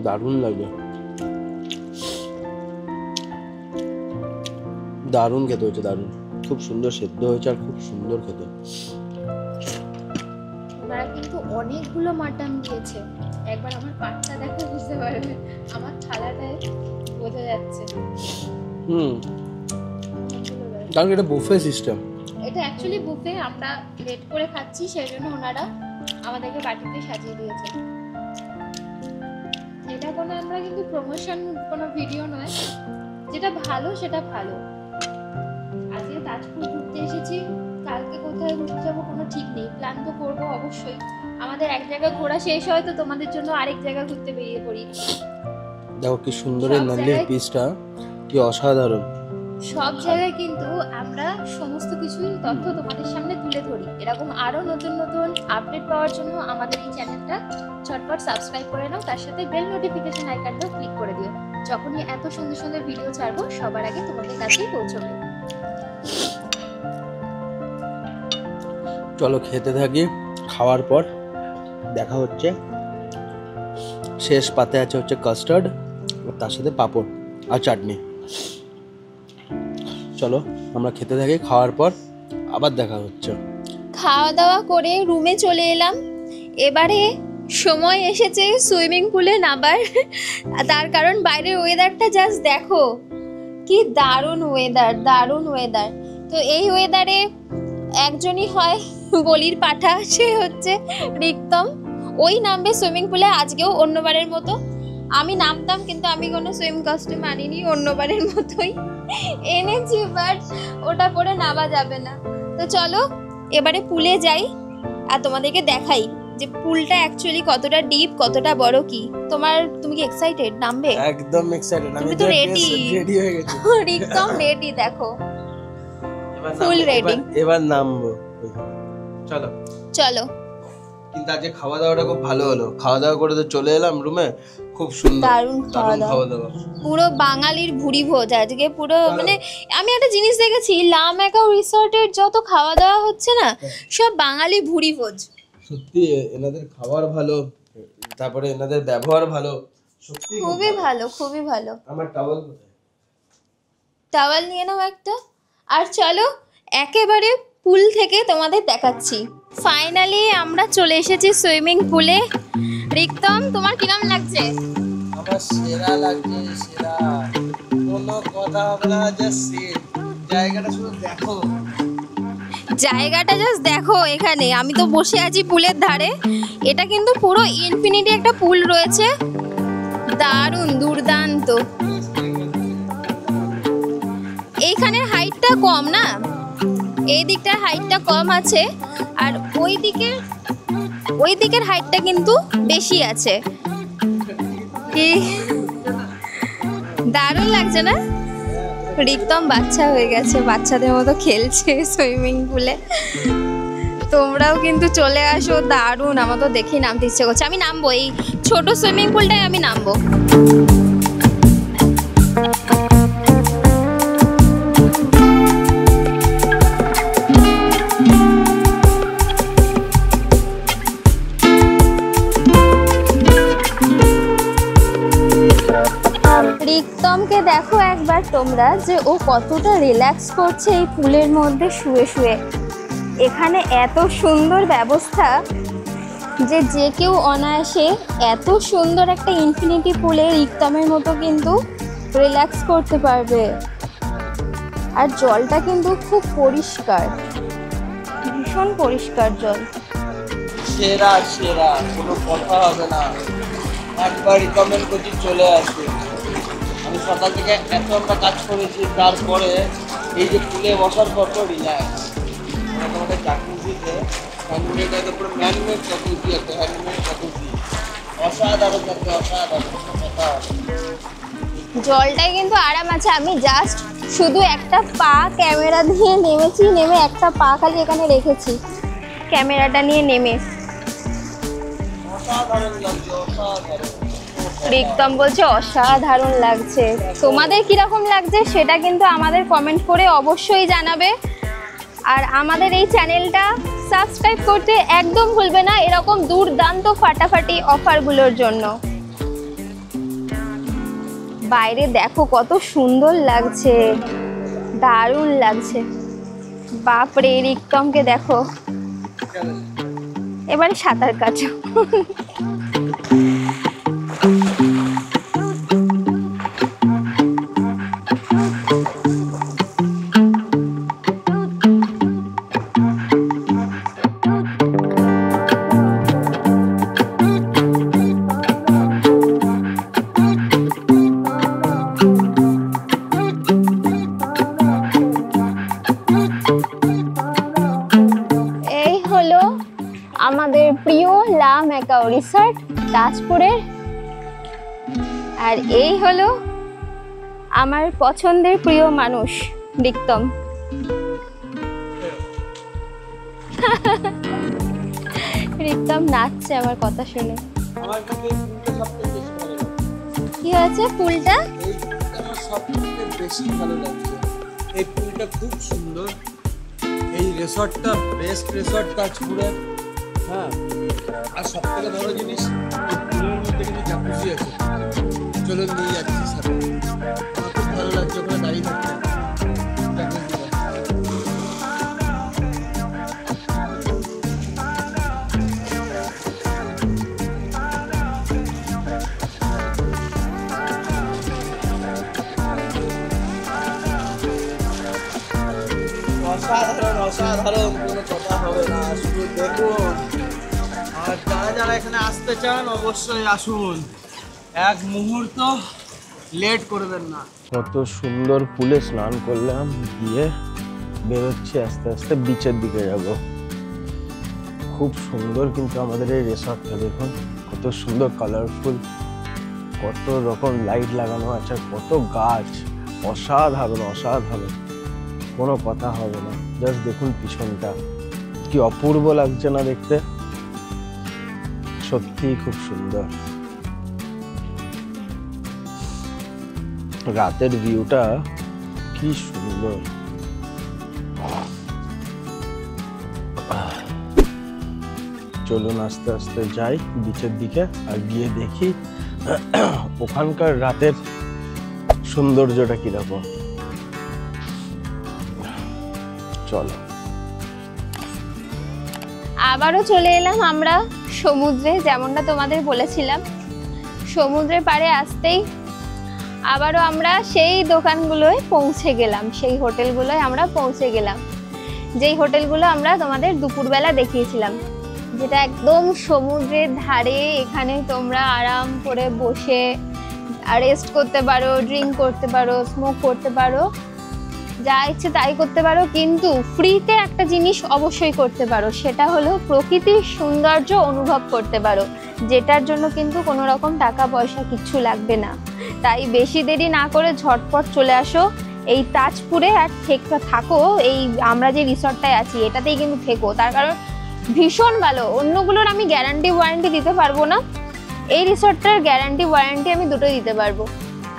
দারুণ লাগে, দারুণ খেতে হয়েছে, দারুণ, খুব সুন্দর সেদ্ধ হয়েছে আর খুব সুন্দর খেতে। ওনারা কিন্তু অনেকগুলো মাটন দিয়েছে, একবার আমার পাটটা দেখো বুঝতে পারবে, আমার থালাটায় বোঝা যাচ্ছে। কারণ এটা বুফে সিস্টেম, এটা অ্যাকচুয়ালি বুফে, আমরা লেট করে খাচ্ছি সেই জন্য ওনারা আমাদেরকে বাটিতে সাজিয়ে দিয়েছে। এটা কোনো আমরা কিন্তু প্রমোশন কোনো ভিডিও নয়, যেটা ভালো সেটা ভালো। আজকে তাজপুর ঘুরতে এসেছি, কালকে কোথায় ঘুরতে যাবো কোনো ঠিক নেই, প্ল্যান তো করবো অবশ্যই। আমাদের এক জায়গা ঘোরা শেষ হয় তো তোমাদের জন্য আরেক জায়গা ঘুরতে বেরিয়ে পড়ি। দেখো কি সুন্দর এই নালির পিসটা, কি অসাধারণ। সব জায়গায় কিন্তু আমরা সমস্ত কিছুই তথ্য তোমাদের সামনে তুলে ধরি। এরকম আরো নতুন নতুন আপডেট পাওয়ার জন্য আমাদের এই চ্যানেলটা ঝটপট সাবস্ক্রাইব করে নাও, তার সাথে বেল নোটিফিকেশন আইকনটাও ক্লিক করে দিও। যখনই এত সুন্দর সুন্দর ভিডিও ছাড়বো সবার আগে তোমাদের কাছেই পৌঁছবে। চলো খেতে থাকি, খাওয়ার পর দেখা হচ্ছে। শেষ পাতে আছে হচ্ছে কাস্টার্ড, তার সাথে পাঁপড় আর চাটনি। চলো আমরা খেতে থাকি, খাওয়ার পর আবার দেখা হচ্ছে। খাওয়া দাওয়া করে রুমে চলে এলাম। এবারে সময় এসেছে সুইমিং পুলে নামার, তার কারণ বাইরের ওয়েদারটা জাস্ট দেখো, কি দারুণ ওয়েদার, দারুণ ওয়েদার। তো এই ওয়েদারে একজনই হয় বলির পাঠা, সে হচ্ছে রিক্তম। ওই নামবে সুইমিং পুলে আজকেও অন্যবারের মতো। আমি নামতাম কিন্তু আমি কোনো সুইম কস্টিউম আনিনি, অন্যবারের মতোই এনেছি, বাট ওটা পরে নামা যাবে না। তো চলো এবারে পুলে যাই আর তোমাদেরকে দেখাই যে পুলটা অ্যাকচুয়ালি কতটা ডিপ, কতটা বড়। কি তুমি কি এক্সাইটেড নামবে? একদম এক্সাইটেড, আমি তো রেডি হয়ে গেছি। রিক্তম রেডি, দেখো ফুল রেডি। এবার নামবো, চলো চলো। কিন্তু আজকে খাওয়া দাওয়াটা খুব ভালো হলো, খাওয়া দাওয়া করে তো চলে এলাম রুমে, খুব সুন্দর দারুণ খাওয়া দাওয়া, পুরো বাঙালির ভুরি ভোজ আজকে পুরো। মানে আমি একটা জিনিস দেখেছি, লামেকাও রিসর্টের যত খাওয়া দাওয়া হচ্ছে না, সব বাঙালি ভুরি ভোজ। সত্যি এনাদের খাবার ভালো, তারপরে এনাদের ব্যবহার ভালো, সত্যি খুবই ভালো, খুবই ভালো। আমার টাওয়াল টাওয়াল নিয়ে নাও একটা। আর চলো একেবারে পুল থেকে তোমাদের দেখাচ্ছি। ফাইনালি আমরা চলে এসেছি সুইমিং পুলে। রিক্তম, তোমার কিরম লাগছে? আমার সেরা লাগছে, সেরা, কোনো কথা হবে না, জাস্ট জায়গাটা শুধু দেখো, জায়গাটা জাস্ট দেখো। এখানে আমি তো বসে আছি পুলের ধারে, এটা কিন্তু পুরো ইনফিনিটি একটা পুল রয়েছে, দারুণ দুর্দান্ত। এইখানের হাইটটা কম না, এই দিকটার হাইটটা কম আছে, আর ওই দিকের হাইটটা কিন্তু বেশি আছে। কি দারুণ লাগছে না? রিক্তম বাচ্চা হয়ে গেছে, বাচ্চাদের মতো খেলছে সুইমিং পুলে। তোমরাও কিন্তু চলে আসো, দারুণ। আমার তো দেখেই নামতে ইচ্ছে করছে, আমি নামবো, এই ছোট সুইমিং পুলটাই আমি নামবো। রিক্তমকে দেখো একবার তোমরা, যে ও কতটা রিল্যাক্স করছে এই পুলের মধ্যে শুয়ে শুয়ে। এখানে এত সুন্দর ব্যবস্থা যে যে কেউ অনায়াসে এত সুন্দর একটা ইনফিনিটি পুলে রিক্তমের মতো কিন্তু রিল্যাক্স করতে পারবে। আর জলটা কিন্তু খুব পরিষ্কার, ভীষণ পরিষ্কার জল। সেরা সেরা, কোনো কথা হবে না, একবার রিকমেন্ড করছি চলে আসবে। আমি সকাল থেকে এত আমরা কাজ করেছি, তারপরে এই যে পুলে বসার পর তো রিল্যাক্স। তোমাদের জাকুজিতে হ্যান্ডমেড, এটা পুরো ম্যানমেড জাকুজি, একটা হ্যান্ডমেড জাকুজি, অসাধারণ একটা, অসাধারণ কথা। জলটাই কিন্তু আরাম আছে। আমি জাস্ট শুধু একটা পা ক্যামেরা দিয়ে নেমেছি, নেমে একটা পা খালি এখানে রেখেছি ক্যামেরাটা নিয়ে নেমে। অসাধারণ লাগছে, অসাধারণ। রিক্তম বলছে অসাধারণ লাগছে। তোমাদের কিরকম লাগছে সেটা কিন্তু আমাদের কমেন্ট করে অবশ্যই জানাবে। আর আমাদের এই চ্যানেলটা সাবস্ক্রাইব করতে একদম ভুলবে না এরকম দুর্দান্ত ফাটাফাটি অফারগুলোর জন্য। বাইরে দেখো কত সুন্দর লাগছে, দারুণ লাগছে। বাপরে রিক্তমকে দেখো, এবারে সাঁতার কাটো। আমাদের প্রিয় লা ম্যাকাও রিসর্ট তাজপুরের। আর এই হলো আমার পছন্দের প্রিয় মানুষ রিক্তম। রিক্তম নাচছে আমার কথা শুনে। আমার কাছে পুলটা সবথেকে বেশি ভালো লাগে। কি হয়েছে পুলটা? এই পুলটা আমার সবথেকে বেশি ভালো লাগছে। এই পুলটা খুব সুন্দর। এই রিসর্টটা বেস্ট রিসর্ট তাজপুরের। হ্যাঁ, আর সবথেকে বড় জিনিস এই পুলের মধ্যে কিন্তু জাকুজি আছে। চলো নিয়ে যাচ্ছি সাথে। আমার খুব ভালো লাগছে ওখানে দাঁড়িয়ে থাকতে। অসাধারণ অসাধারণ, কোনো কথা হবে না। শুধু দেখুন, আর যারা যারা এখানে আসতে চান অবশ্যই আসুন, এক মুহূর্ত লেট করবেন না। কত সুন্দর পুলে স্নান করলাম, গিয়ে বেরোচ্ছি আস্তে আস্তে বিচের দিকে যাব। খুব সুন্দর কিন্তু আমাদের এই রিসর্টটা দেখুন, কত সুন্দর কালারফুল, কত রকম লাইট লাগানো আছে, কত গাছ, অসাধারণ অসাধারণ, কোনো কথা হবে না। জাস্ট দেখুন পিছনটা কি অপূর্ব লাগছে না দেখতে, সত্যিই খুব সুন্দর। রাতের ভিউটা কি সুন্দর। চলুন আস্তে আস্তে যাই বিচের দিকে, আর গিয়ে দেখি ওখানকার রাতের সৌন্দর্যটা কিরকম। চলো। আবারও চলে এলাম আমরা সমুদ্রে, যেমনটা তোমাদের বলেছিলাম। সমুদ্রের পাড়ে আসতেই আবারও আমরা সেই দোকানগুলোয় পৌঁছে গেলাম, সেই হোটেলগুলোয় আমরা পৌঁছে গেলাম, যেই হোটেলগুলো আমরা তোমাদের দুপুরবেলা দেখিয়েছিলাম, যেটা একদম সমুদ্রের ধারে। এখানে তোমরা আরাম করে বসে রেস্ট করতে পারো, ড্রিঙ্ক করতে পারো, স্মোক করতে পারো, যা ইচ্ছে তাই করতে পারো। কিন্তু ফ্রিতে একটা জিনিস অবশ্যই করতে পারো, সেটা হলো প্রকৃতির সৌন্দর্য অনুভব করতে পারো, যেটার জন্য কিন্তু কোনো রকম টাকা পয়সা কিচ্ছু লাগবে না। তাই বেশি দেরি না করে ঝটপট চলে আসো এই তাজপুরে, আর থাকো এই আমরা যে রিসর্টটায় আছি এটাতেই কিন্তু থেকো। তার কারণ ভীষণ ভালো। অন্যগুলোর আমি গ্যারান্টি ওয়ারেন্টি দিতে পারবো না, এই রিসর্টটার গ্যারান্টি ওয়ারেন্টি আমি দুটো দিতে পারবো।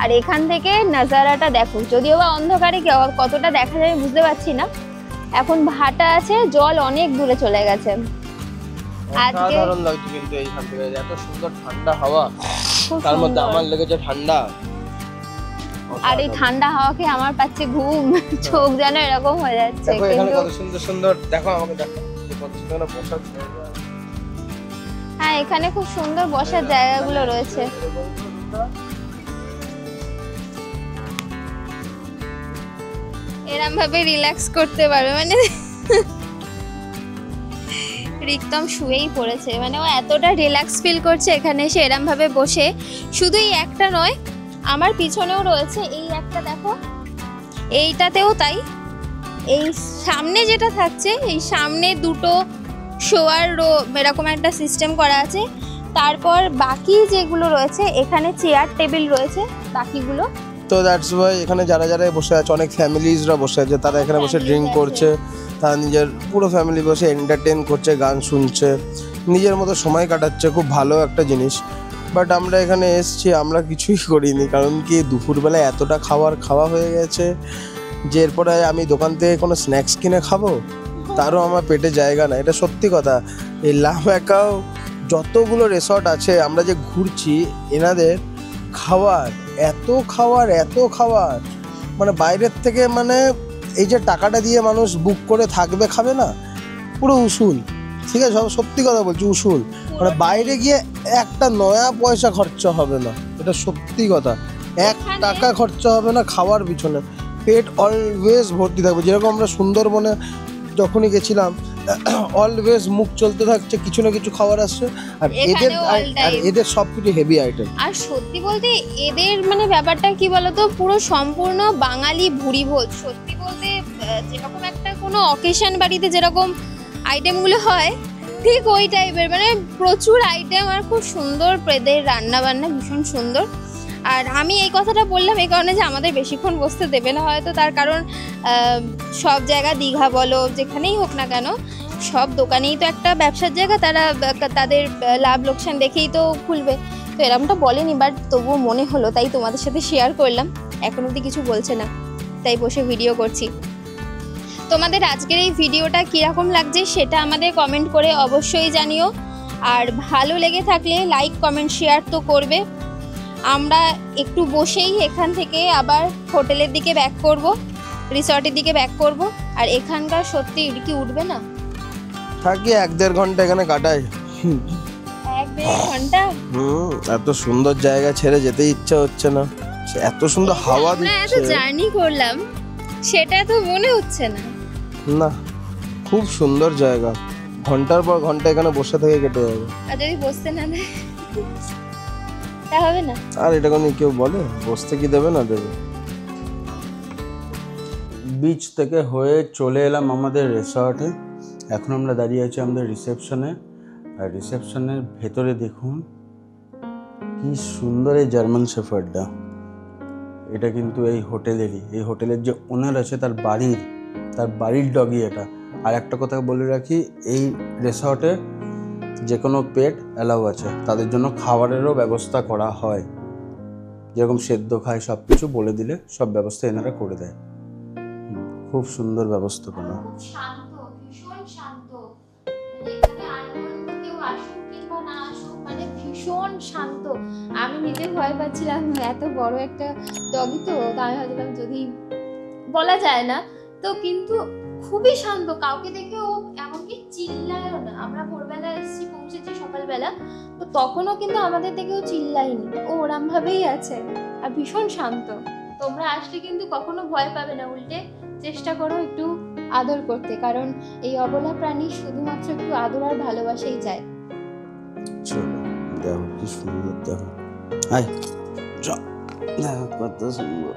আর এখান থেকে নাজারাটা দেখো, যদিও বা অন্ধকারে কতটা দেখা যায় বুঝতে পারছি না। এখন ভাটা আছে, জল অনেক দূরে চলে গেছে। আজকে অসাধারণ লাগছে কিন্তু এইখান থেকে, এত সুন্দর ঠান্ডা হাওয়া, তার মধ্যে আমার লেগেছে ঠান্ডা। আর এই ঠান্ডা হাওয়াকে আমার পাচ্ছে ঘুম, চোখ যেন এরকম হয়ে যাচ্ছে। দেখো এখানে কিন্তু কত সুন্দর সুন্দর, দেখো আমাকে দেখো কত সুন্দর বসার জায়গা। হ্যাঁ, এখানে খুব সুন্দর বসার জায়গাগুলো রয়েছে। এরম ভাবে রিল্যাক্স করতে পারবে, মানে রিক্তম শুয়েই পড়েছে, মানে ও এতটা রিল্যাক্স ফিল করছে এখানে এসে এরম ভাবে বসে। শুধু এই একটা নয়, আমার পিছনেও রয়েছে এই একটা, দেখো এইটাতেও তাই। এই সামনে যেটা থাকছে, এই সামনে দুটো শোয়ার এরকম একটা সিস্টেম করা আছে। তারপর বাকি যেগুলো রয়েছে, এখানে চেয়ার টেবিল রয়েছে বাকিগুলো। তো দ্যাটস ওয়াই এখানে যারা যারা বসে আছে, অনেক ফ্যামিলিজরা বসে আছে, তারা এখানে বসে ড্রিঙ্ক করছে, তারা নিজের পুরো ফ্যামিলি বসে এন্টারটেন করছে, গান শুনছে, নিজের মতো সময় কাটাচ্ছে। খুব ভালো একটা জিনিস। বাট আমরা এখানে এসছি, আমরা কিছুই করিনি, কারণ কি দুপুরবেলা এতটা খাওয়া হয়ে গেছে যে এরপরে আমি দোকান থেকে কোনো স্ন্যাক্স কিনে খাবো তারও আমার পেটে জায়গা না। এটা সত্যি কথা। এই লাভ্যাকাও যতগুলো রিসর্ট আছে আমরা যে ঘুরছি, এনাদের এত খাবার মানে বাইরের থেকে, মানে এই যে টাকাটা দিয়ে মানুষ বুক করে থাকবে খাবে না, পুরো উসুল। ঠিক আছে, সত্যি কথা বলছি, উসুল। মানে বাইরে গিয়ে একটা নয়া পয়সা খরচা হবে না, এটা সত্যি কথা। 1 টাকা খরচা হবে না খাওয়ার পিছনে। পেট অলওয়েজ ভর্তি থাকবে। যেরকম আমরা সুন্দরবনে যখনই গেছিলাম, অলওয়েজ মুখ চলতে থাকছে, কিছু না কিছু খাবার আসছে। আর এদের সব কিছু হেভি আইটেম। আর সত্যি বলতে এদের মানে ব্যাপারটা কি বলতো, পুরো সম্পূর্ণ বাঙালি ভুরি ভোজ। সত্যি বলতে যেরকম একটা কোনো অকেশন বাড়িতে যেরকম আইটেমগুলো হয়, ঠিক ওই টাইপের, মানে প্রচুর আইটেম। আর খুব সুন্দর এদের রান্না বান্না, ভীষণ সুন্দর। আর আমি এই কথাটা বললাম এই কারণে যে আমাদের বেশিক্ষণ বসতে দেবে না হয়তো, তার কারণ সব জায়গা, দীঘা বলো যেখানেই হোক না কেন, সব দোকানেই তো একটা ব্যবসার জায়গা, তারা তাদের লাভ লোকসান দেখেই তো খুলবে। তো এরকমটা বলেনি, বাট তবুও মনে হলো, তাই তোমাদের সাথে শেয়ার করলাম। এখন অবধি কিছু বলছে না, তাই বসে ভিডিও করছি। তোমাদের আজকের এই ভিডিওটা কীরকম লাগছে সেটা আমাদের কমেন্ট করে অবশ্যই জানিও। আর ভালো লেগে থাকলে লাইক, কমেন্ট, শেয়ার তো করবে। আমরা একটু বসেই এখান থেকে আবার হোটেলের দিকে ব্যাক করব, রিসর্টের দিকে ব্যাক করব। আর এখানকার সত্যি কি উঠবে না, থাকি 1-1.5 ঘন্টা এখানে কাটাই। 1-1.5 ঘন্টা। এত সুন্দর জায়গা ছেড়ে যেতে ইচ্ছা হচ্ছে না। এত সুন্দর হাওয়া আমরা এত দিচ্ছে জার্নি করলাম, সেটা তো মনে হচ্ছে না। না, খুব সুন্দর জায়গা। ঘন্টার পর ঘন্টা এখানে বসে থেকে কেটে যাবে। আর যদি বসতে না দেয় তা হবে না। আর এটা কোনো কেউ বলে বসতে কি দেবে না দেবে? বিচ থেকে হয়ে চলে এলাম আমাদের রিসর্টে। এখন আমরা দাঁড়িয়ে আছি আমাদের রিসেপশনে। আর রিসেপশনের ভেতরে দেখুন কি সুন্দর এই জার্মান শেফার্ডটা। এটা কিন্তু এই হোটেলেরই, এই হোটেলের যে ওনার আছে তার বাড়ির ডগই এটা। আর একটা কথা বলে রাখি, এই রিসর্টে যে কোনো পেট অ্যালাউ আছে, তাদের জন্য খাবারেরও ব্যবস্থা করা হয়। যেরকম সেদ্ধ খায় সব কিছু বলে দিলে সব ব্যবস্থা এনারা করে দেয়। খুব সুন্দর ব্যবস্থাপনা। শান্ত, ভীষণ শান্ত। এখানে আননোন কেউ আসুক কিংবা না আসুক, মানে ভীষণ শান্ত। আমি নিজে ভয় পাচ্ছিলাম, এত বড় একটা ডগি তো, আমি ভাবছিলাম যদি বলা যায় না তো, কিন্তু খুবই শান্ত। কাউকে দেখে ও এমনকি চিল্লায়ও না। আমরা ভোরবেলা এসেছি, পৌঁছেছি সকালবেলা, তো তখনও কিন্তু আমাদের দেখেও চিল্লায়নি। ও ওরম ভাবেই আছে আর ভীষণ শান্ত। তোমরা আসলে কিন্তু কখনো ভয় পাবে না, উল্টে চেষ্টা করো একটু আদর করতে, কারণ এই অবলা প্রাণী শুধুমাত্র একটু আদর আর ভালোবাসাই চায়। চলো দেখো কি সুন্দর, দেখো হাই দেখো কত সুন্দর।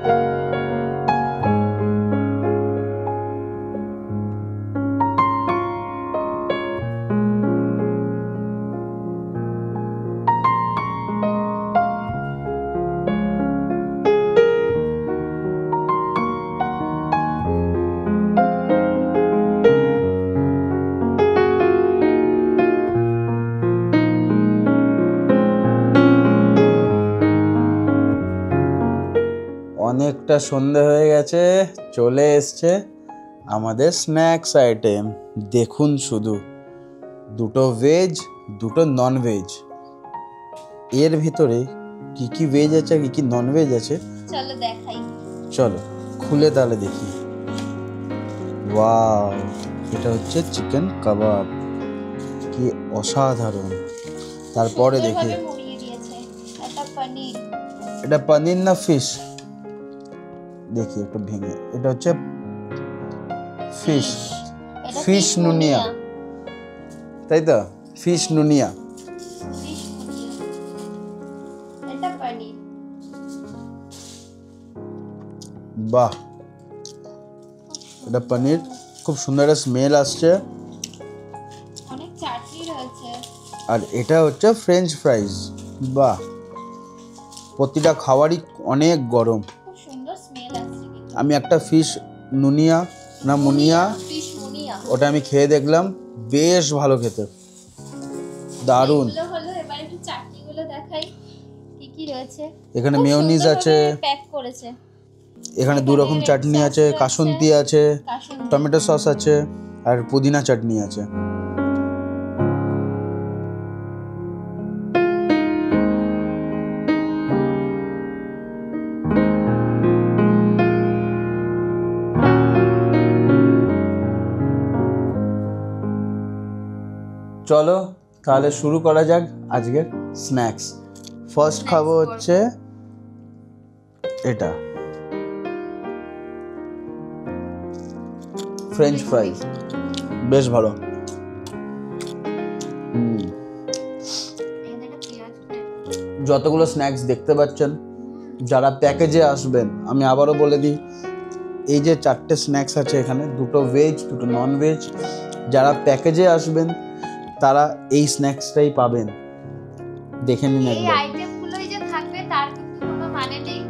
অনেকটা সন্ধে হয়ে গেছে, চলে এসছে আমাদের স্ন্যাক্স আইটেম। দেখুন শুধু, 2টো ভেজ, 2টো নন ভেজ। এর ভিতরে কি কি ভেজ আছে আর কি কি নন ভেজ আছে চলো দেখাই। চলো খুলে তাহলে দেখি। ওয়াও, এটা হচ্ছে চিকেন কাবাব, কি অসাধারণ। তারপরে দেখি সুন্দরভাবে মুড়িয়ে দিয়েছে। এটা পনির। এটা পনির না ফিশ, দেখি একটু ভেঙে। এটা হচ্ছে ফিশ, এটা ফিশ নুনিয়া, তাই তো? ফিশ নুনিয়া। ফিশ নুনিয়া। এটা পনির। বাহ, এটা পনির, খুব সুন্দর একটা স্মেল আসছে। অনেক চাটনি রয়েছে। আর এটা হচ্ছে ফ্রেঞ্চ ফ্রাইজ। বাহ, প্রতিটা খাবারই অনেক গরম। খুব সুন্দর স্মেল আসছে কিন্তু। আমি একটা ফিশ নুনিয়া না মুনিয়া, ফিশ মুনিয়া। ওটা আমি খেয়ে দেখলাম, বেশ ভালো খেতে, দারুণ। এগুলো হলো, এবার একটু চাটনিগুলো দেখাই। কি রয়েছে, এখানে মেয়োনিজ আছে, প্যাক করেছে। এখানে দু রকম red চাটনি sauce আছে, রয়েছে, কাসুন্দি আছে, কাসুন্দি। টমেটো সস আছে আর পুদিনা চাটনি আছে। চলো তাহলে শুরু করা যাক আজকের স্ন্যাক্স। ফার্স্ট খাবো হচ্ছে এটা ফ্রেঞ্চ ফ্রাইজ, বেশ ভালো। যতগুলো স্ন্যাক্স দেখতে পাচ্ছেন, যারা প্যাকেজে আসবেন, আমি আবারও বলে দিই, এই যে 4টে স্ন্যাক্স আছে এখানে, 2টো ভেজ 2টো নন ভেজ। যারা প্যাকেজে আসবেন তারা এই স্ন্যাক্সটাই পাবেন, দেখে নিন এই একবার। আইটেমগুলোই যে থাকবে তার কিন্তু কোনো মানে নেই,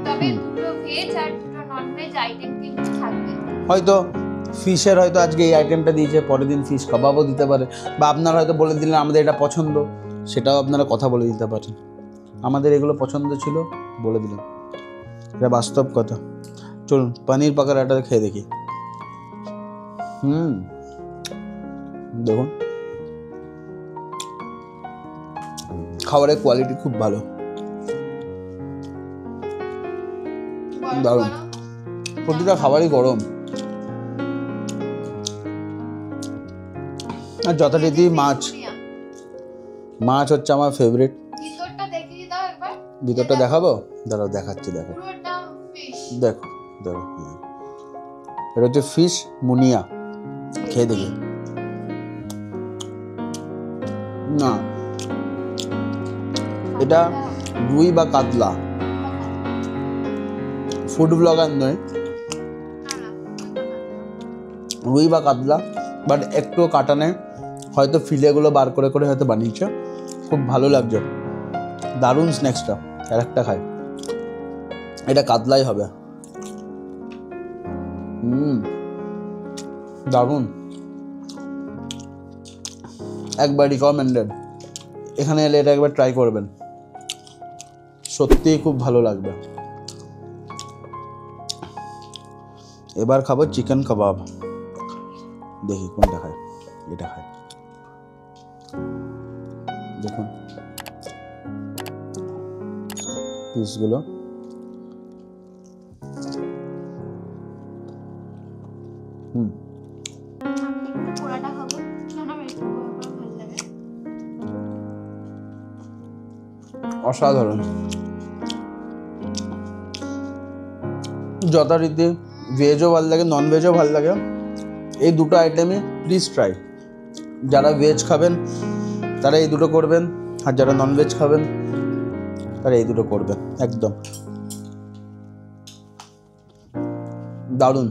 তবে দুটো ভেজ আর দুটো নন ভেজ আইটেম কিন্তু থাকবে। হয়তো ফিশের হয়তো আজকে এই আইটেমটা দিয়েছে, পরের দিন ফিশ কাবাবও দিতে পারে, বা আপনারা হয়তো বলে দিলেন আমাদের এটা পছন্দ, সেটাও আপনারা কথা বলে দিতে পারেন। আমাদের এগুলো পছন্দ ছিল, বলে দিলাম, এটা বাস্তব কথা। চলুন পনির পাকোড়াটা খেয়ে দেখি। দেখুন খাবারের কোয়ালিটি খুব ভালো, দারুণ। প্রতিটা খাবারই গরম। আর যথারীতি মাছ হচ্ছে আমার ফেভারিট। ভিতরটা দেখিয়ে দাও একবার। ভিতরটা দেখাবো, দাঁড়াও দেখাচ্ছি, দেখো পুরোটা ফিশ। দেখো দেখো, এটা হচ্ছে ফিশ মুনিয়া, খেয়ে দেখি। না, এটা রুই বা কাতলা, ফুড ব্লগার নয়, রুই বা কাতলা, বাট একটু কাটা নেই, হয়তো ফিলেগুলো বার করে করে হয়তো বানিয়েছে। খুব ভালো লাগছে, দারুণ স্ন্যাক্সটা। আর একটা খাই, এটা কাতলাই হবে। দারুণ, একবার রিকমেন্ডেড। এখানে এলে এটা একবার ট্রাই করবেন, সত্যিই খুব ভালো লাগবে। এবার খাবো চিকেন কাবাব, দেখি কোনটা খাই। এটা খাই, দেখুন পিসগুলো। পোড়াটা খাবো, কেন আমার একটু পোড়া পোড়া ভালো লাগে। অসাধারণ, যথারীতি ভেজও ভালো লাগে, নন ভেজও ভালো লাগে। এই দুটো আইটেমই প্লিজ ট্রাই। যারা ভেজ খাবেন তারা এই দুটো করবেন, আর যারা নন ভেজ খাবেন তারা এই দুটো করবেন। একদম দারুণ।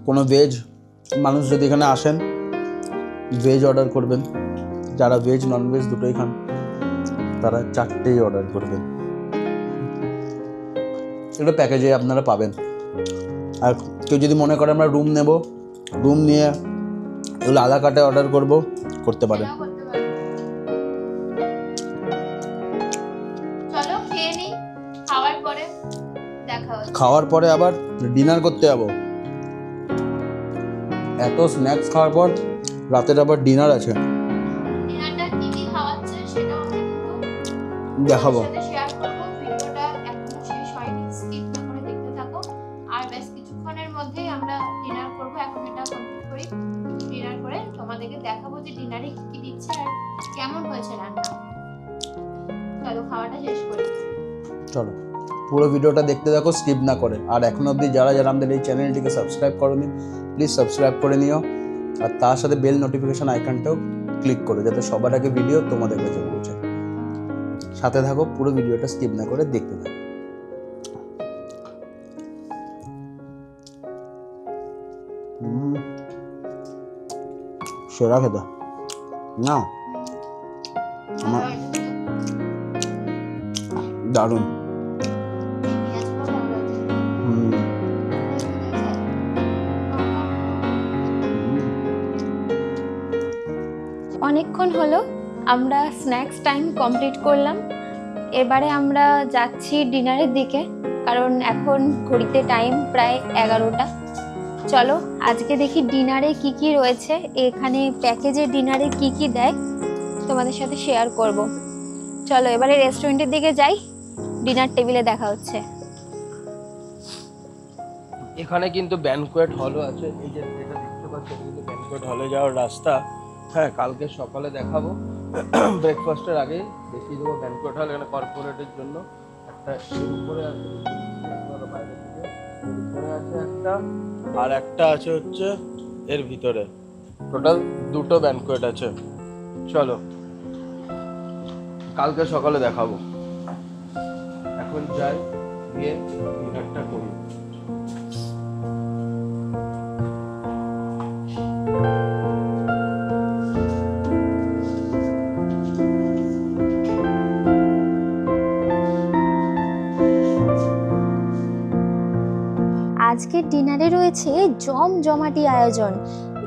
কোনো ভেজ মানুষ যদি এখানে আসেন, ভেজ অর্ডার করবেন। যারা ভেজ নন ভেজ দুটোই খান তারা 4টেই অর্ডার করবেন। এগুলো প্যাকেজে আপনারা পাবেন। আর কেউ যদি মনে করে আমরা রুম নেব, রুম নিয়ে এগুলো আলা কাটে অর্ডার করতে পারেন। নাও করতে পারো। চলো খেয়ে নিই, খাওয়ার পরে দেখা হচ্ছে। খাওয়ার পরে আবার ডিনার করতে যাবো। এত স্ন্যাক্স খাওয়ার পর রাতের আবার ডিনার আছে, ডিনারটা কি কি খাওয়াচ্ছে সেটাও আমরা কিন্তু দেখাবো। সাথে শেয়ার করব। ভিডিওটা এখনো শেষ হয়নি, স্কিপ না করে দেখতে থাকো। আর বেশ কিছুক্ষণের মধ্যেই আমরা ডিনার করব। এখন এটা কমপ্লিট করি, ডিনার করে তোমাদেরকে দেখাবো যে ডিনারে কি কি দিচ্ছে আর কেমন হয়েছে রান্না। চলো খাওয়াটা শেষ করি। চলো পুরো ভিডিওটা দেখতে থাকো, স্কিপ না করে। আর এখনো অবধি যারা যারা আমাদের এই চ্যানেলটিকে সাবস্ক্রাইব করোনি, প্লিজ সাবস্ক্রাইব করে নিও। আর তার সাথে বেল নোটিফিকেশন আইকনটাও ক্লিক করো, যাতে সবার আগে ভিডিও তোমাদের কাছে পৌঁছায়। সাথে থাকো, পুরো ভিডিওটা স্কিপ না করে দেখতে থাকো। সেরা খেতে না, আমার দারুণ। অনেকক্ষণ হলো আমরা স্ন্যাক্স টাইম কমপ্লিট করলাম। এবারে আমরা যাচ্ছি ডিনারের দিকে, কারণ এখন ঘড়িতে টাইম প্রায় 11টা। চলো আজকে দেখি ডিনারে কি কি রয়েছে, এখানে প্যাকেজের ডিনারে কি কি দেয় তোমাদের সাথে শেয়ার করব। চলো এবারে রেস্টুরেন্টের দিকে যাই, ডিনার টেবিলে দেখা হচ্ছে। এখানে কিন্তু ব্যানকোয়েট হলও আছে, এই যে যেটা দেখতে পাচ্ছ এটা কিন্তু ব্যানকোয়েট হলে যাওয়ার রাস্তা। হ্যাঁ, কালকে সকালে দেখাবো, ব্রেকফাস্টের আগে দেখিয়ে দেবো ব্যানকোয়েট হল। এখানে কর্পোরেটের জন্য একটা উপরে আছে, বাইরে থেকে উপরে আছে একটা, আর একটা আছে হচ্ছে এর ভিতরে। টোটাল 2টো ব্যানকোয়েট আছে। চলো কালকে সকালে দেখাবো, এখন যাই গিয়ে ডিনারটা করি। আজকের ডিনারে রয়েছে জমজমাটি আয়োজন।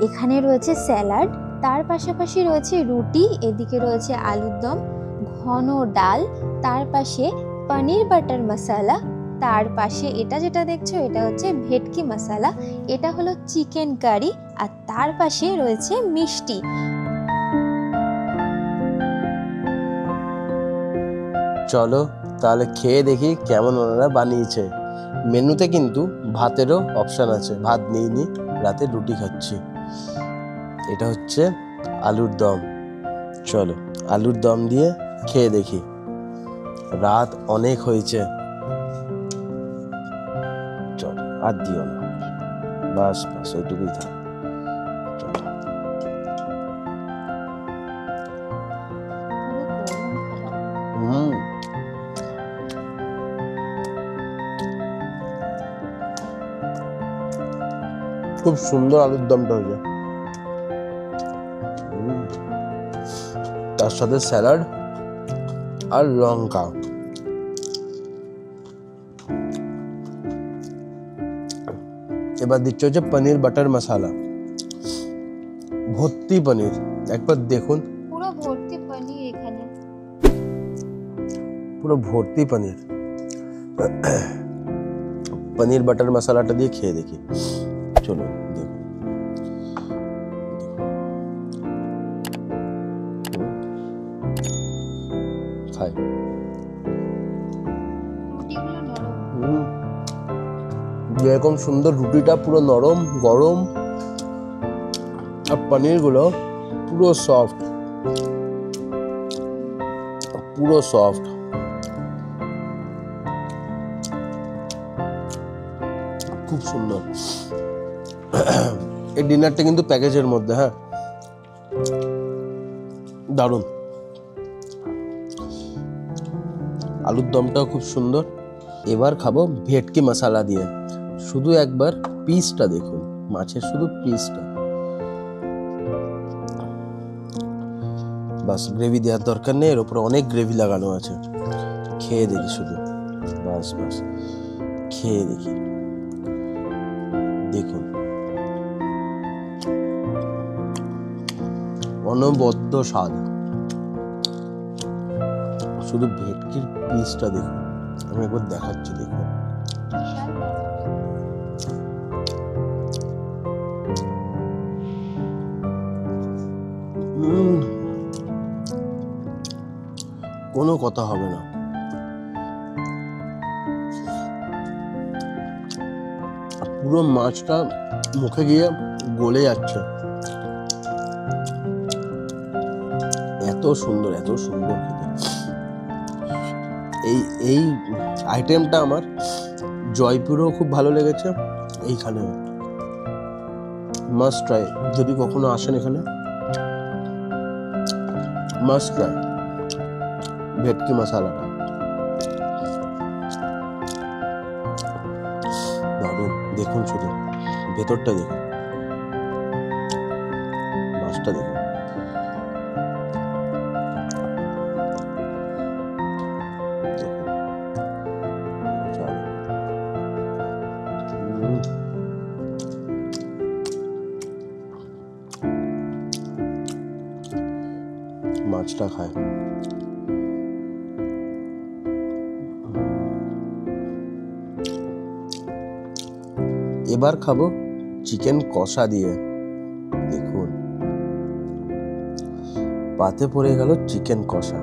এখানে রয়েছে স্যালাড, তার পাশাপাশি রয়েছে রুটি, এদিকে রয়েছে আলুর দম, ঘন ডাল, তার পাশে পনির বাটার মশলা, তার পাশে এটা যেটা দেখছো এটা হচ্ছে ভেটকি মশলা, এটা হলো চিকেন কারি, আর তার পাশে রয়েছে মিষ্টি। চলো তাহলে খেয়ে দেখি কেমন ওনারা বানিয়েছে। মেনুতে কিন্তু ভাতেরও অপশান আছে, ভাত নিইনি, রাতে রুটি খাচ্ছি। এটা হচ্ছে আলুর দম। চলো আলুর দম দিয়ে খেয়ে দেখি। রাত অনেক হয়েছে, চলো আর দিও না, বাস বাস ওইটুকুই থাক। চলো খুব সুন্দর আলুর দমটা হয়েছে। তার সাথে স্যালাড আর লঙ্কা। এবার দিচ্ছে হচ্ছে পনির বাটার মশলা, ভর্তি পনির। একবার দেখুন, পুরো ভর্তি পনির, এখানে পুরো ভর্তি পনির। পনির বাটার মশলাটা দিয়ে খেয়ে দেখি। চলো দেখো, খাই। রুটিগুলো নরম। যেরকম সুন্দর রুটিটা পুরো নরম গরম, আর পনিরগুলো পুরো সফট, পুরো সফট। খুব সুন্দর। এই ডিনারটা কিন্তু প্যাকেজের মধ্যে। হ্যাঁ, দারুণ। আলুর দমটাও খুব সুন্দর। এবার খাবো ভেটকি মশলা দিয়ে। শুধু একবার পিসটা দেখুন, মাছের শুধু পিসটা। বাস, গ্রেভি দেওয়ার দরকার নেই, এর উপরে অনেক গ্রেভি লাগানো আছে। খেয়ে দেখি শুধু, বাস বাস খেয়ে দেখি। দেখুন অনবদ্য স্বাদ। শুধু ভেটকির পিসটা দেখুন, আমি একবার দেখাচ্ছি, দেখুন। কোনো কথা হবে না। পুরো মাছটা মুখে গিয়ে গলে যাচ্ছে, এত সুন্দর, এত সুন্দর খেতে। এই আইটেমটা আমার জয়পুরেও খুব ভালো লেগেছে, এইখানে মাস্ট ট্রাই। যদি কখনো আসেন এখানে মাস্ট ট্রাই ভেটকি মশলাটা। দারুণ। দেখুন শুধু ভেতরটা দেখুন, মাছটা দেখুন। মাছটা মাছটা খায়। এবার খাবো চিকেন কষা দিয়ে। দেখুন পাতে পড়ে গেল চিকেন কষা,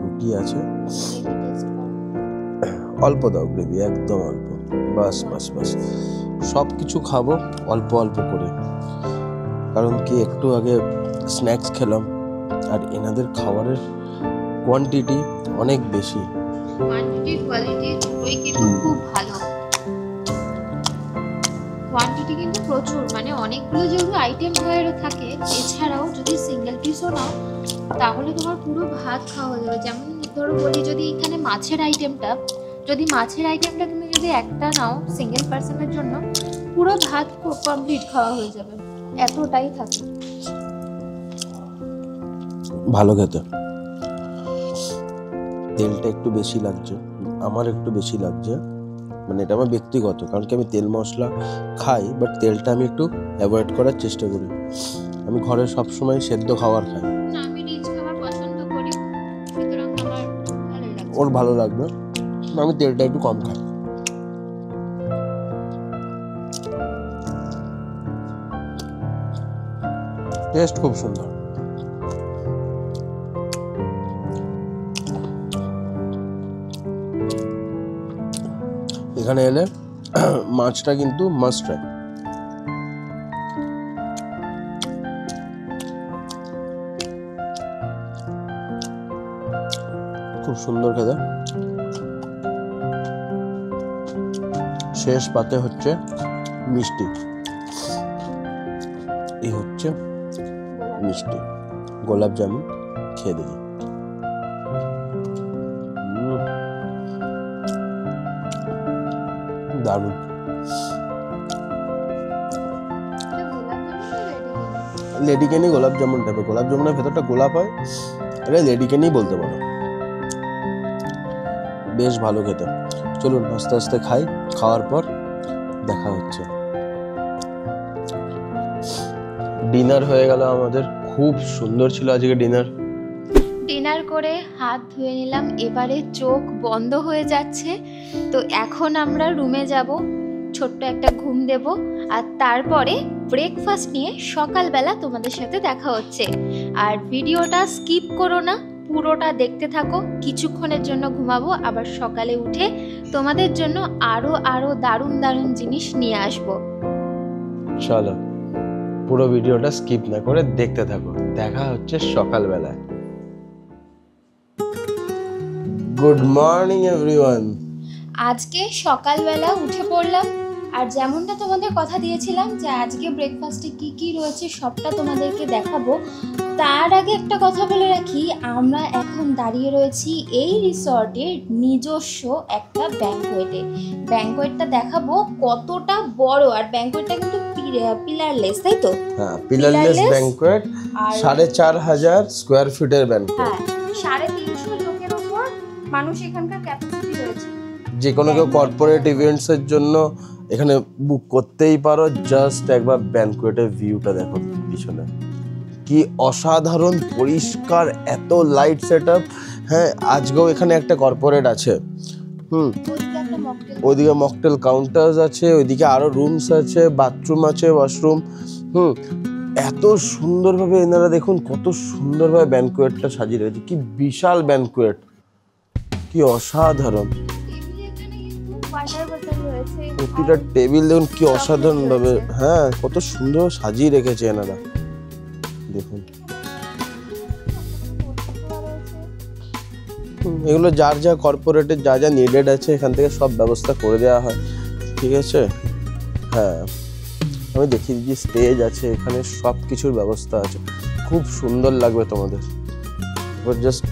রুটি আছে, অল্প দাও গ্রেভি, একদম অল্প, বাস বাস বাস। সব কিছু খাবো অল্প অল্প করে, কারণ কি একটু আগে স্ন্যাক্স খেলাম আর এনাদের খাবারের কোয়ান্টিটি অনেক বেশি, কোয়ান্টিটি কোয়ালিটি দুটোই কিন্তু খুব ভালো। কোয়ান্টিটি কিন্তু প্রচুর, মানে অনেকগুলো যেগুলো আইটেম হয়ে থাকে, এছাড়াও যদি সিঙ্গেল পিসও নাও তাহলে তোমার পুরো ভাত খাওয়া হয়ে যাবে। যেমন ধরো বলি, যদি এখানে মাছের আইটেমটা তুমি যদি একটা নাও সিঙ্গেল পার্সনের জন্য, পুরো ভাত কমপ্লিট খাওয়া হয়ে যাবে, এতটাই থাকে। ভালো খেতে। তেলটা একটু বেশি লাগছে, আমার একটু বেশি লাগছে, মানে এটা আমার ব্যক্তিগত, কারণ কি আমি তেল মশলা খাই, বাট তেলটা আমি একটু অ্যাভয়েড করার চেষ্টা করি। আমি ঘরে সবসময় সেদ্ধ খাবার খাই। না, আমি রিচ খাবার পছন্দ করি, সুতরাং আমার ভালো লাগে। ওর ভালো লাগবে, আমি তেলটা একটু কম খাই। টেস্ট খুব সুন্দর। এখানে এলে মাছটা কিন্তু মাস্ট ট্রাই। খুব সুন্দর খেতে। শেষ পাতে হচ্ছে মিষ্টি, এই হচ্ছে মিষ্টি গোলাপ জামুন, খেয়ে দেখি। দারুণ। লেডিকেনি গোলাপ জামুন টাইপের, গোলাপ জামুনের ভেতরটা গোলাপ হয়, এটা লেডিকেনি বলতে পারো। বেশ ভালো খেতে। চলুন আস্তে আস্তে খাই, খাওয়ার পর দেখা হচ্ছে। ডিনার হয়ে গেল আমাদের, খুব সুন্দর ছিল আজকে ডিনার করে হাত ধুয়ে নিলাম, এবারে চোখ বন্ধ হয়ে যাচ্ছে। তো এখন আমরা রুমে যাব, ছোট্ট একটা ঘুম দেব, আর তারপরে ব্রেকফাস্ট নিয়ে সকালবেলা তোমাদের সাথে দেখা হচ্ছে। আর ভিডিওটা স্কিপ করো না, পুরোটা দেখতে থাকো। কিছুক্ষণের জন্য ঘুমাবো, আবার সকালে উঠে তোমাদের জন্য আরো দারুণ দারুণ জিনিস নিয়ে আসবো। চলো পুরো ভিডিওটা স্কিপ না করে দেখতে থাকো, দেখা হচ্ছে সকালবেলায়। Good morning everyone. আজকে সকালবেলা উঠে পড়লাম, আর যেমনটা তোমাদের কথা দিয়েছিলাম যে আজকে ব্রেকফাস্টে কি কি রয়েছে সবটা তোমাদেরকে দেখাবো। তার আগে একটা কথা বলে রাখি, আমরা এখন দাঁড়িয়ে রয়েছি এই রিসর্টের নিজস্ব একটা ব্যাঙ্কোয়েটটা দেখাবো কতটা বড়। আর ব্যাঙ্কোয়েটটা কিন্তু পিলারলেস, তাই তো? হ্যাঁ, পিলারলেস ব্যাঙ্কোয়েট, 4500 স্কয়ার ফিটের ব্যাঙ্কোয়েট। হ্যাঁ, 350 লোকের উপর মানুষ এখানকার ক্যাপাসিটি রয়েছে। যে কোনো কেউ কর্পোরেট ইভেন্টস এর জন্য এখানে বুক করতেই পারো। জাস্ট একবার ব্যাঙ্কোয়েটের ভিউটা দেখো পিছনে, কি অসাধারণ পরিষ্কার, এত লাইট সেটআপ। হ্যাঁ, আজকেও এখানে একটা কর্পোরেট আছে। ওইদিকে মকটেল কাউন্টার্স আছে, ওইদিকে আরো রুমস আছে, বাথরুম আছে, ওয়াশরুম। এত সুন্দরভাবে এনারা দেখুন কত সুন্দরভাবে ব্যাঙ্কোয়েটটা সাজিয়ে রেখেছে। কি বিশাল ব্যাঙ্কোয়েট, কি অসাধারণ। প্রতিটা টেবিল দেখুন কি অসাধারণ ভাবে, হ্যাঁ কত সুন্দর সাজিয়ে রেখেছে এনারা। দেখুন এগুলো যার যা কর্পোরেটের যা যা নিডেড আছে এখান থেকে সব ব্যবস্থা করে দেওয়া হয়, ঠিক আছে। হ্যাঁ, আমি দেখিয়ে দিচ্ছি, স্টেজ আছে এখানে, সব কিছুর ব্যবস্থা আছে, খুব সুন্দর লাগবে তোমাদের। এবার জাস্ট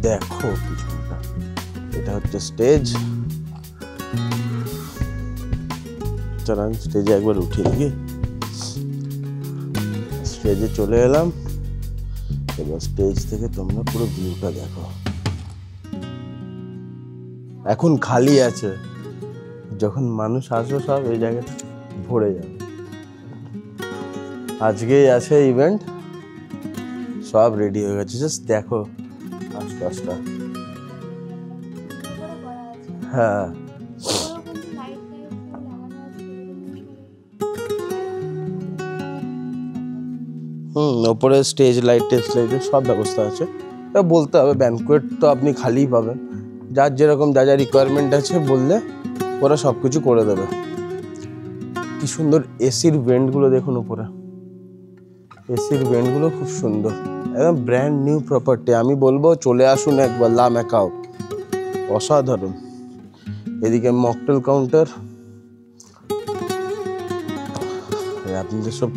দেখো পিছনটা, এটা হচ্ছে স্টেজ। চলেন স্টেজে একবার উঠি নাকি। স্টেজে চলে এলাম, এবার স্টেজ থেকে তোমরা পুরো ভিউটা দেখো। এখন খালি আছে, যখন মানুষ আসবে সব এই জায়গাটা ভরে যাবে। আজকেই আছে ইভেন্ট, সব রেডি হয়ে গেছে, জাস্ট দেখো আস্তে আস্তে। হ্যাঁ ওপরে স্টেজ লাইট টেস্ট লাইটের সব ব্যবস্থা আছে। তা বলতে হবে ব্যানকুয়েট তো আপনি খালিই পাবেন, যার যেরকম যা যা রিকোয়ারমেন্ট আছে বললে ওরা সব কিছু করে দেবে। কি সুন্দর এসির ভেন্টগুলো দেখুন উপরে, এসির ভেন্টগুলো খুব সুন্দর, একদম ব্র্যান্ড নিউ প্রপার্টি। আমি বলবো চলে আসুন একবার লা ম্যাকাও, অসাধারণ। এদিকে মকটেল কাউন্টার, আপনাদের সব,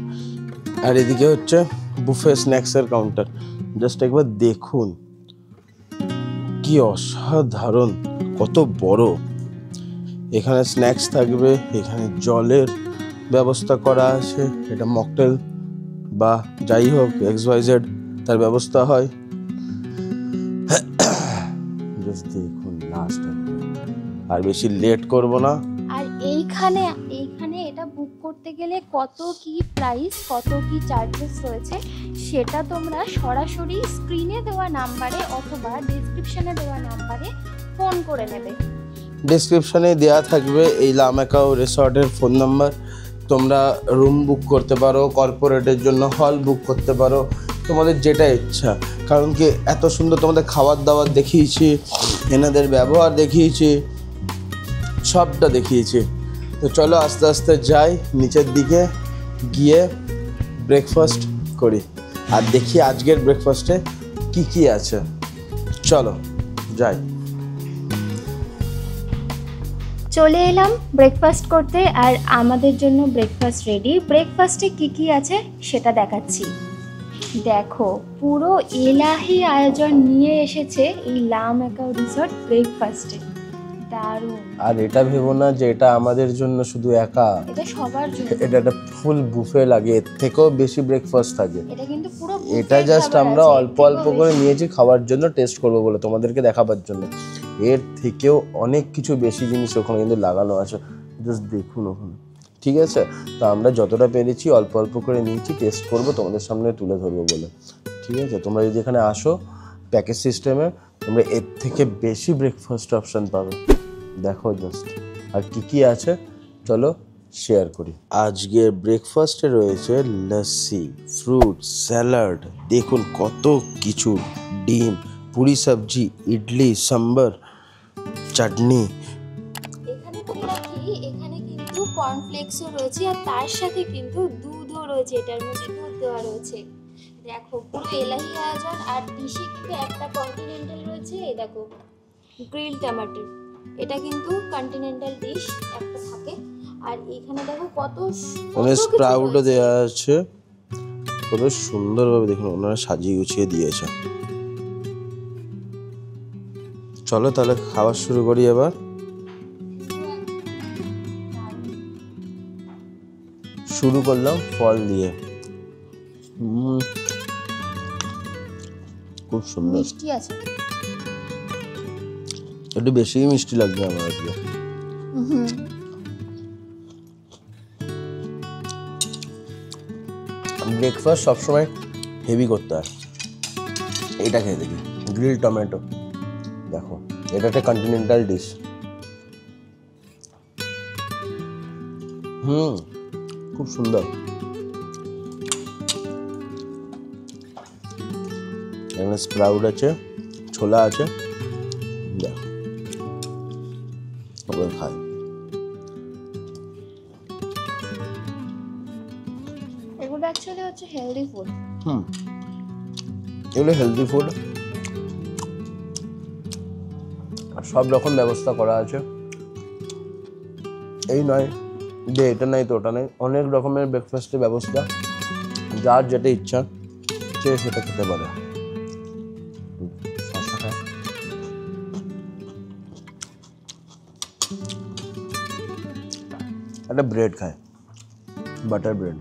আর এদিকে হচ্ছে বুফে স্ন্যাক্সের কাউন্টার। জাস্ট একবার দেখুন কি অসাধারণ, কত বড়। এখানে স্ন্যাক্স থাকবে, এখানে জলের ব্যবস্থা করা আছে, এটা মকটেল বা যাই হোক XYZ তার ব্যবস্থা হয়। জাস্ট দেখুন লাস্ট, আর বেশি লেট করব না। আর এইখানে এটা বুক করতে গেলে কত কি প্রাইস, কত কি চার্জেস রয়েছে সেটা তোমরা সরাসরি স্ক্রিনে দেওয়া নাম্বারে অথবা ডেসক্রিপশনে দেওয়া নাম্বারে ফোন করে নেবে। ডেসক্রিপশনে দেওয়া থাকবে এই লা ম্যাকাও রিসর্টের ফোন নাম্বার। তোমরা রুম বুক করতে পারো, কর্পোরেটের জন্য হল বুক করতে পারো, তোমাদের যেটা ইচ্ছা। কারণ কি এত সুন্দর তোমাদের খাবার দাবার দেখিয়েছি, এনাদের ব্যবহার দেখিয়েছি, সবটা দেখিয়েছি। তো চলো আস্তে আস্তে যাই নিচের দিকে, গিয়ে ব্রেকফাস্ট করি আর দেখি আজকের ব্রেকফাস্টে কি কি আছে। চলো যাই। চলে এলাম ব্রেকফাস্ট করতে, আর আমাদের জন্য ব্রেকফাস্ট রেডি। ব্রেকফাস্টে কি কি আছে সেটা দেখাচ্ছি। দেখো পুরো এলাহি আয়োজন নিয়ে এসেছে এই লা ম্যাকাও রিসর্ট ব্রেকফাস্টে, দারুণ। আর এটা ভেবো না যে এটা আমাদের জন্য শুধু একা, এটা সবার জন্য, এটা একটা ফুল বুফে লাগে, এর থেকেও বেশি ব্রেকফাস্ট থাকে। এটা কিন্তু পুরো এটা জাস্ট আমরা অল্প অল্প করে নিয়েছি খাওয়ার জন্য, টেস্ট করবো বলে, তোমাদেরকে দেখাবার জন্য। এর থেকেও অনেক কিছু বেশি জিনিস ওখানে কিন্তু লাগানো আছে, জাস্ট দেখুন ওখানে। ঠিক আছে, তো আমরা যতটা পেরেছি অল্প অল্প করে নিয়েছি, টেস্ট করবো তোমাদের সামনে তুলে ধরবো বলে। ঠিক আছে, তোমরা যদি এখানে আসো প্যাকেজ সিস্টেমে, তোমরা এর থেকে বেশি ব্রেকফাস্ট অপশন পাবে। দেখো জাস্ট আর কি কি আছে চলো শেয়ার করি। আজকের ব্রেকফাস্টে রয়েছে লস্যি, ফ্রুট স্যালাড, দেখুন কত কিছু, ডিম, পুরি সবজি, ইডলি, সাম্বার, চাটনি। এখানে কিন্তু কর্নফ্লেক্সও রয়েছে, আর তার সাথে কিন্তু দুধও রয়েছে, এটার মধ্যে দুধ দেওয়া রয়েছে। দেখো পুরো এলাহি আয়োজন। আর ডিশে কিন্তু একটা কন্টিনেন্টাল রয়েছে, এই দেখো গ্রিল টমেটো, এটা কিন্তু কন্টিনেন্টাল ডিশ একটা থাকে। আর এখানে দেখো কত স্প্রাউটও দেওয়া আছে, কত সুন্দরভাবে দেখুন ওনারা সাজিয়ে গুছিয়ে দিয়েছে। চলো তাহলে খাওয়া শুরু করি এবার। শুরু করলাম ফল দিয়ে, খুব সুন্দর, মিষ্টি আছে, একটু বেশি মিষ্টি লাগবে আমার আজকে। ব্রেকফাস্ট সবসময় হেভি করতে হয়। এটা খেয়ে দেখি, গ্রিল টমেটো, দেখো এটা একটা কন্টিনেন্টাল ডিশ। খুব সুন্দর। এখানে স্প্রাউট আছে, ছোলা আছে, দেখো খাই। এগুলো অ্যাকচুয়ালি হচ্ছে হেলদি ফুড। এগুলো হেলদি ফুড, আর সব রকম ব্যবস্থা করা আছে। এই নয় যে এটা নাই তো ওটা নেই, অনেক রকমের ব্রেকফাস্টের ব্যবস্থা, যার যেটা ইচ্ছা সে সেটা খেতে পারে। একটা ব্রেড খায়, বাটার ব্রেড।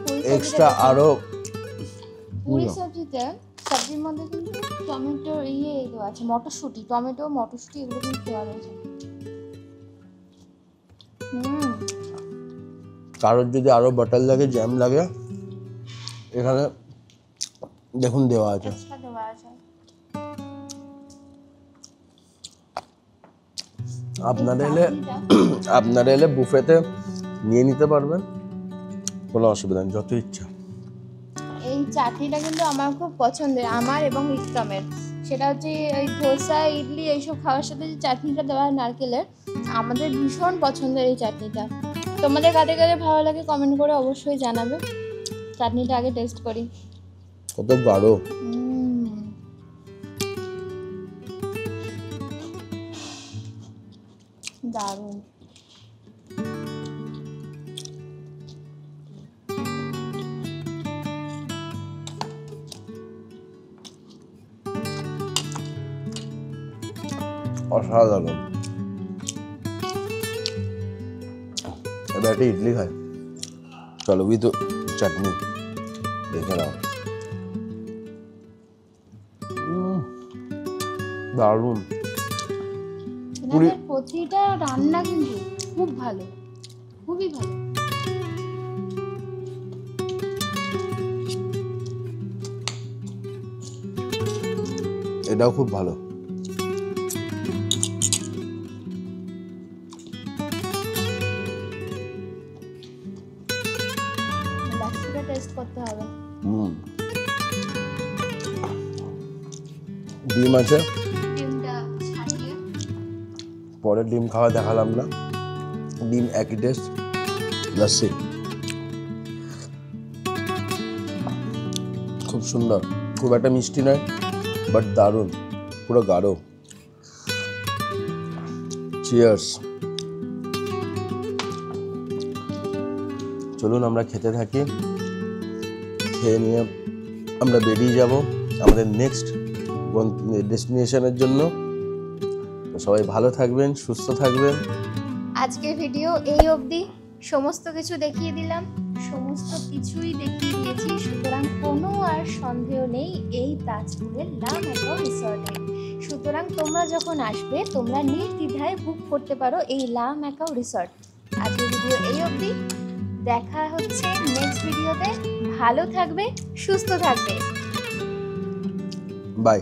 পুরি এক্সট্রা আরো পুরি সবজিতে সবজির মধ্যে কিন্তু টমেটো দেওয়া আছে, মটরশুঁটি, টমেটো মটরশুঁটি এগুলো কিন্তু দেওয়া রয়েছে। কারোর যদি আরো বাটার লাগে, জ্যাম লাগে, এখানে দেখুন দেওয়া আছে। এক্সট্রা দেওয়া আছে। আপনারা এলে বুফেতে নিয়ে নিতে পারবেন, কোনো অসুবিধা নেই, যত ইচ্ছা। এই চাটনিটা কিন্তু আমার খুব পছন্দের, আমার এবং ইকরামের। সেটা হচ্ছে ওই ধোসা, ইডলি এইসব খাওয়ার সাথে যে চাটনিটা দেওয়া হয় নারকেলের, আমাদের ভীষণ পছন্দের এই চাটনিটা। তোমাদের কাদের কাদের ভালো লাগে কমেন্ট করে অবশ্যই জানাবে। চাটনিটা আগে টেস্ট করি। কত গাঢ়। দারুণ। অসাধারণ। এবার একটা ইডলি খাই, চলো উইথ চাটনি, দেখে নাও। দারুণ। এনাদের প্রতিটা রান্না কিন্তু খুব ভালো, খুবই ভালো। এটাও খুব ভালো। লাস্টটা টেস্ট করতে হবে। ডিম আছে, ডিমটা ছাড়িয়ে। পরে ডিম খাওয়া দেখালাম না, ডিম একই টেস্ট। লস্যি খুব সুন্দর, খুব একটা মিষ্টি নয়, বাট দারুণ, পুরো গাঢ়। চিয়ার্স। চলুন আমরা খেতে থাকি, খেয়ে নিয়ে আমরা বেরিয়ে যাব আমাদের নেক্সট ডেস্টিনেশনের জন্য। তো সবাই ভালো থাকবেন, সুস্থ থাকবেন। আজকের ভিডিও এই অবধি, সমস্ত কিছু দেখিয়ে দিলাম, সমস্ত কিছুই দেখিয়ে দিয়েছি। সুতরাং কোনো আর সন্দেহ নেই এই তাজপুরের লা ম্যাকাও রিসর্টে। সুতরাং তোমরা যখন আসবে তোমরা নির্দ্বিধায় বুক করতে পারো এই লা ম্যাকাও রিসর্ট। আজকের ভিডিও এই অবধি, দেখা হচ্ছে নেক্সট ভিডিওতে। ভালো থাকবে, সুস্থ থাকবে। বাই।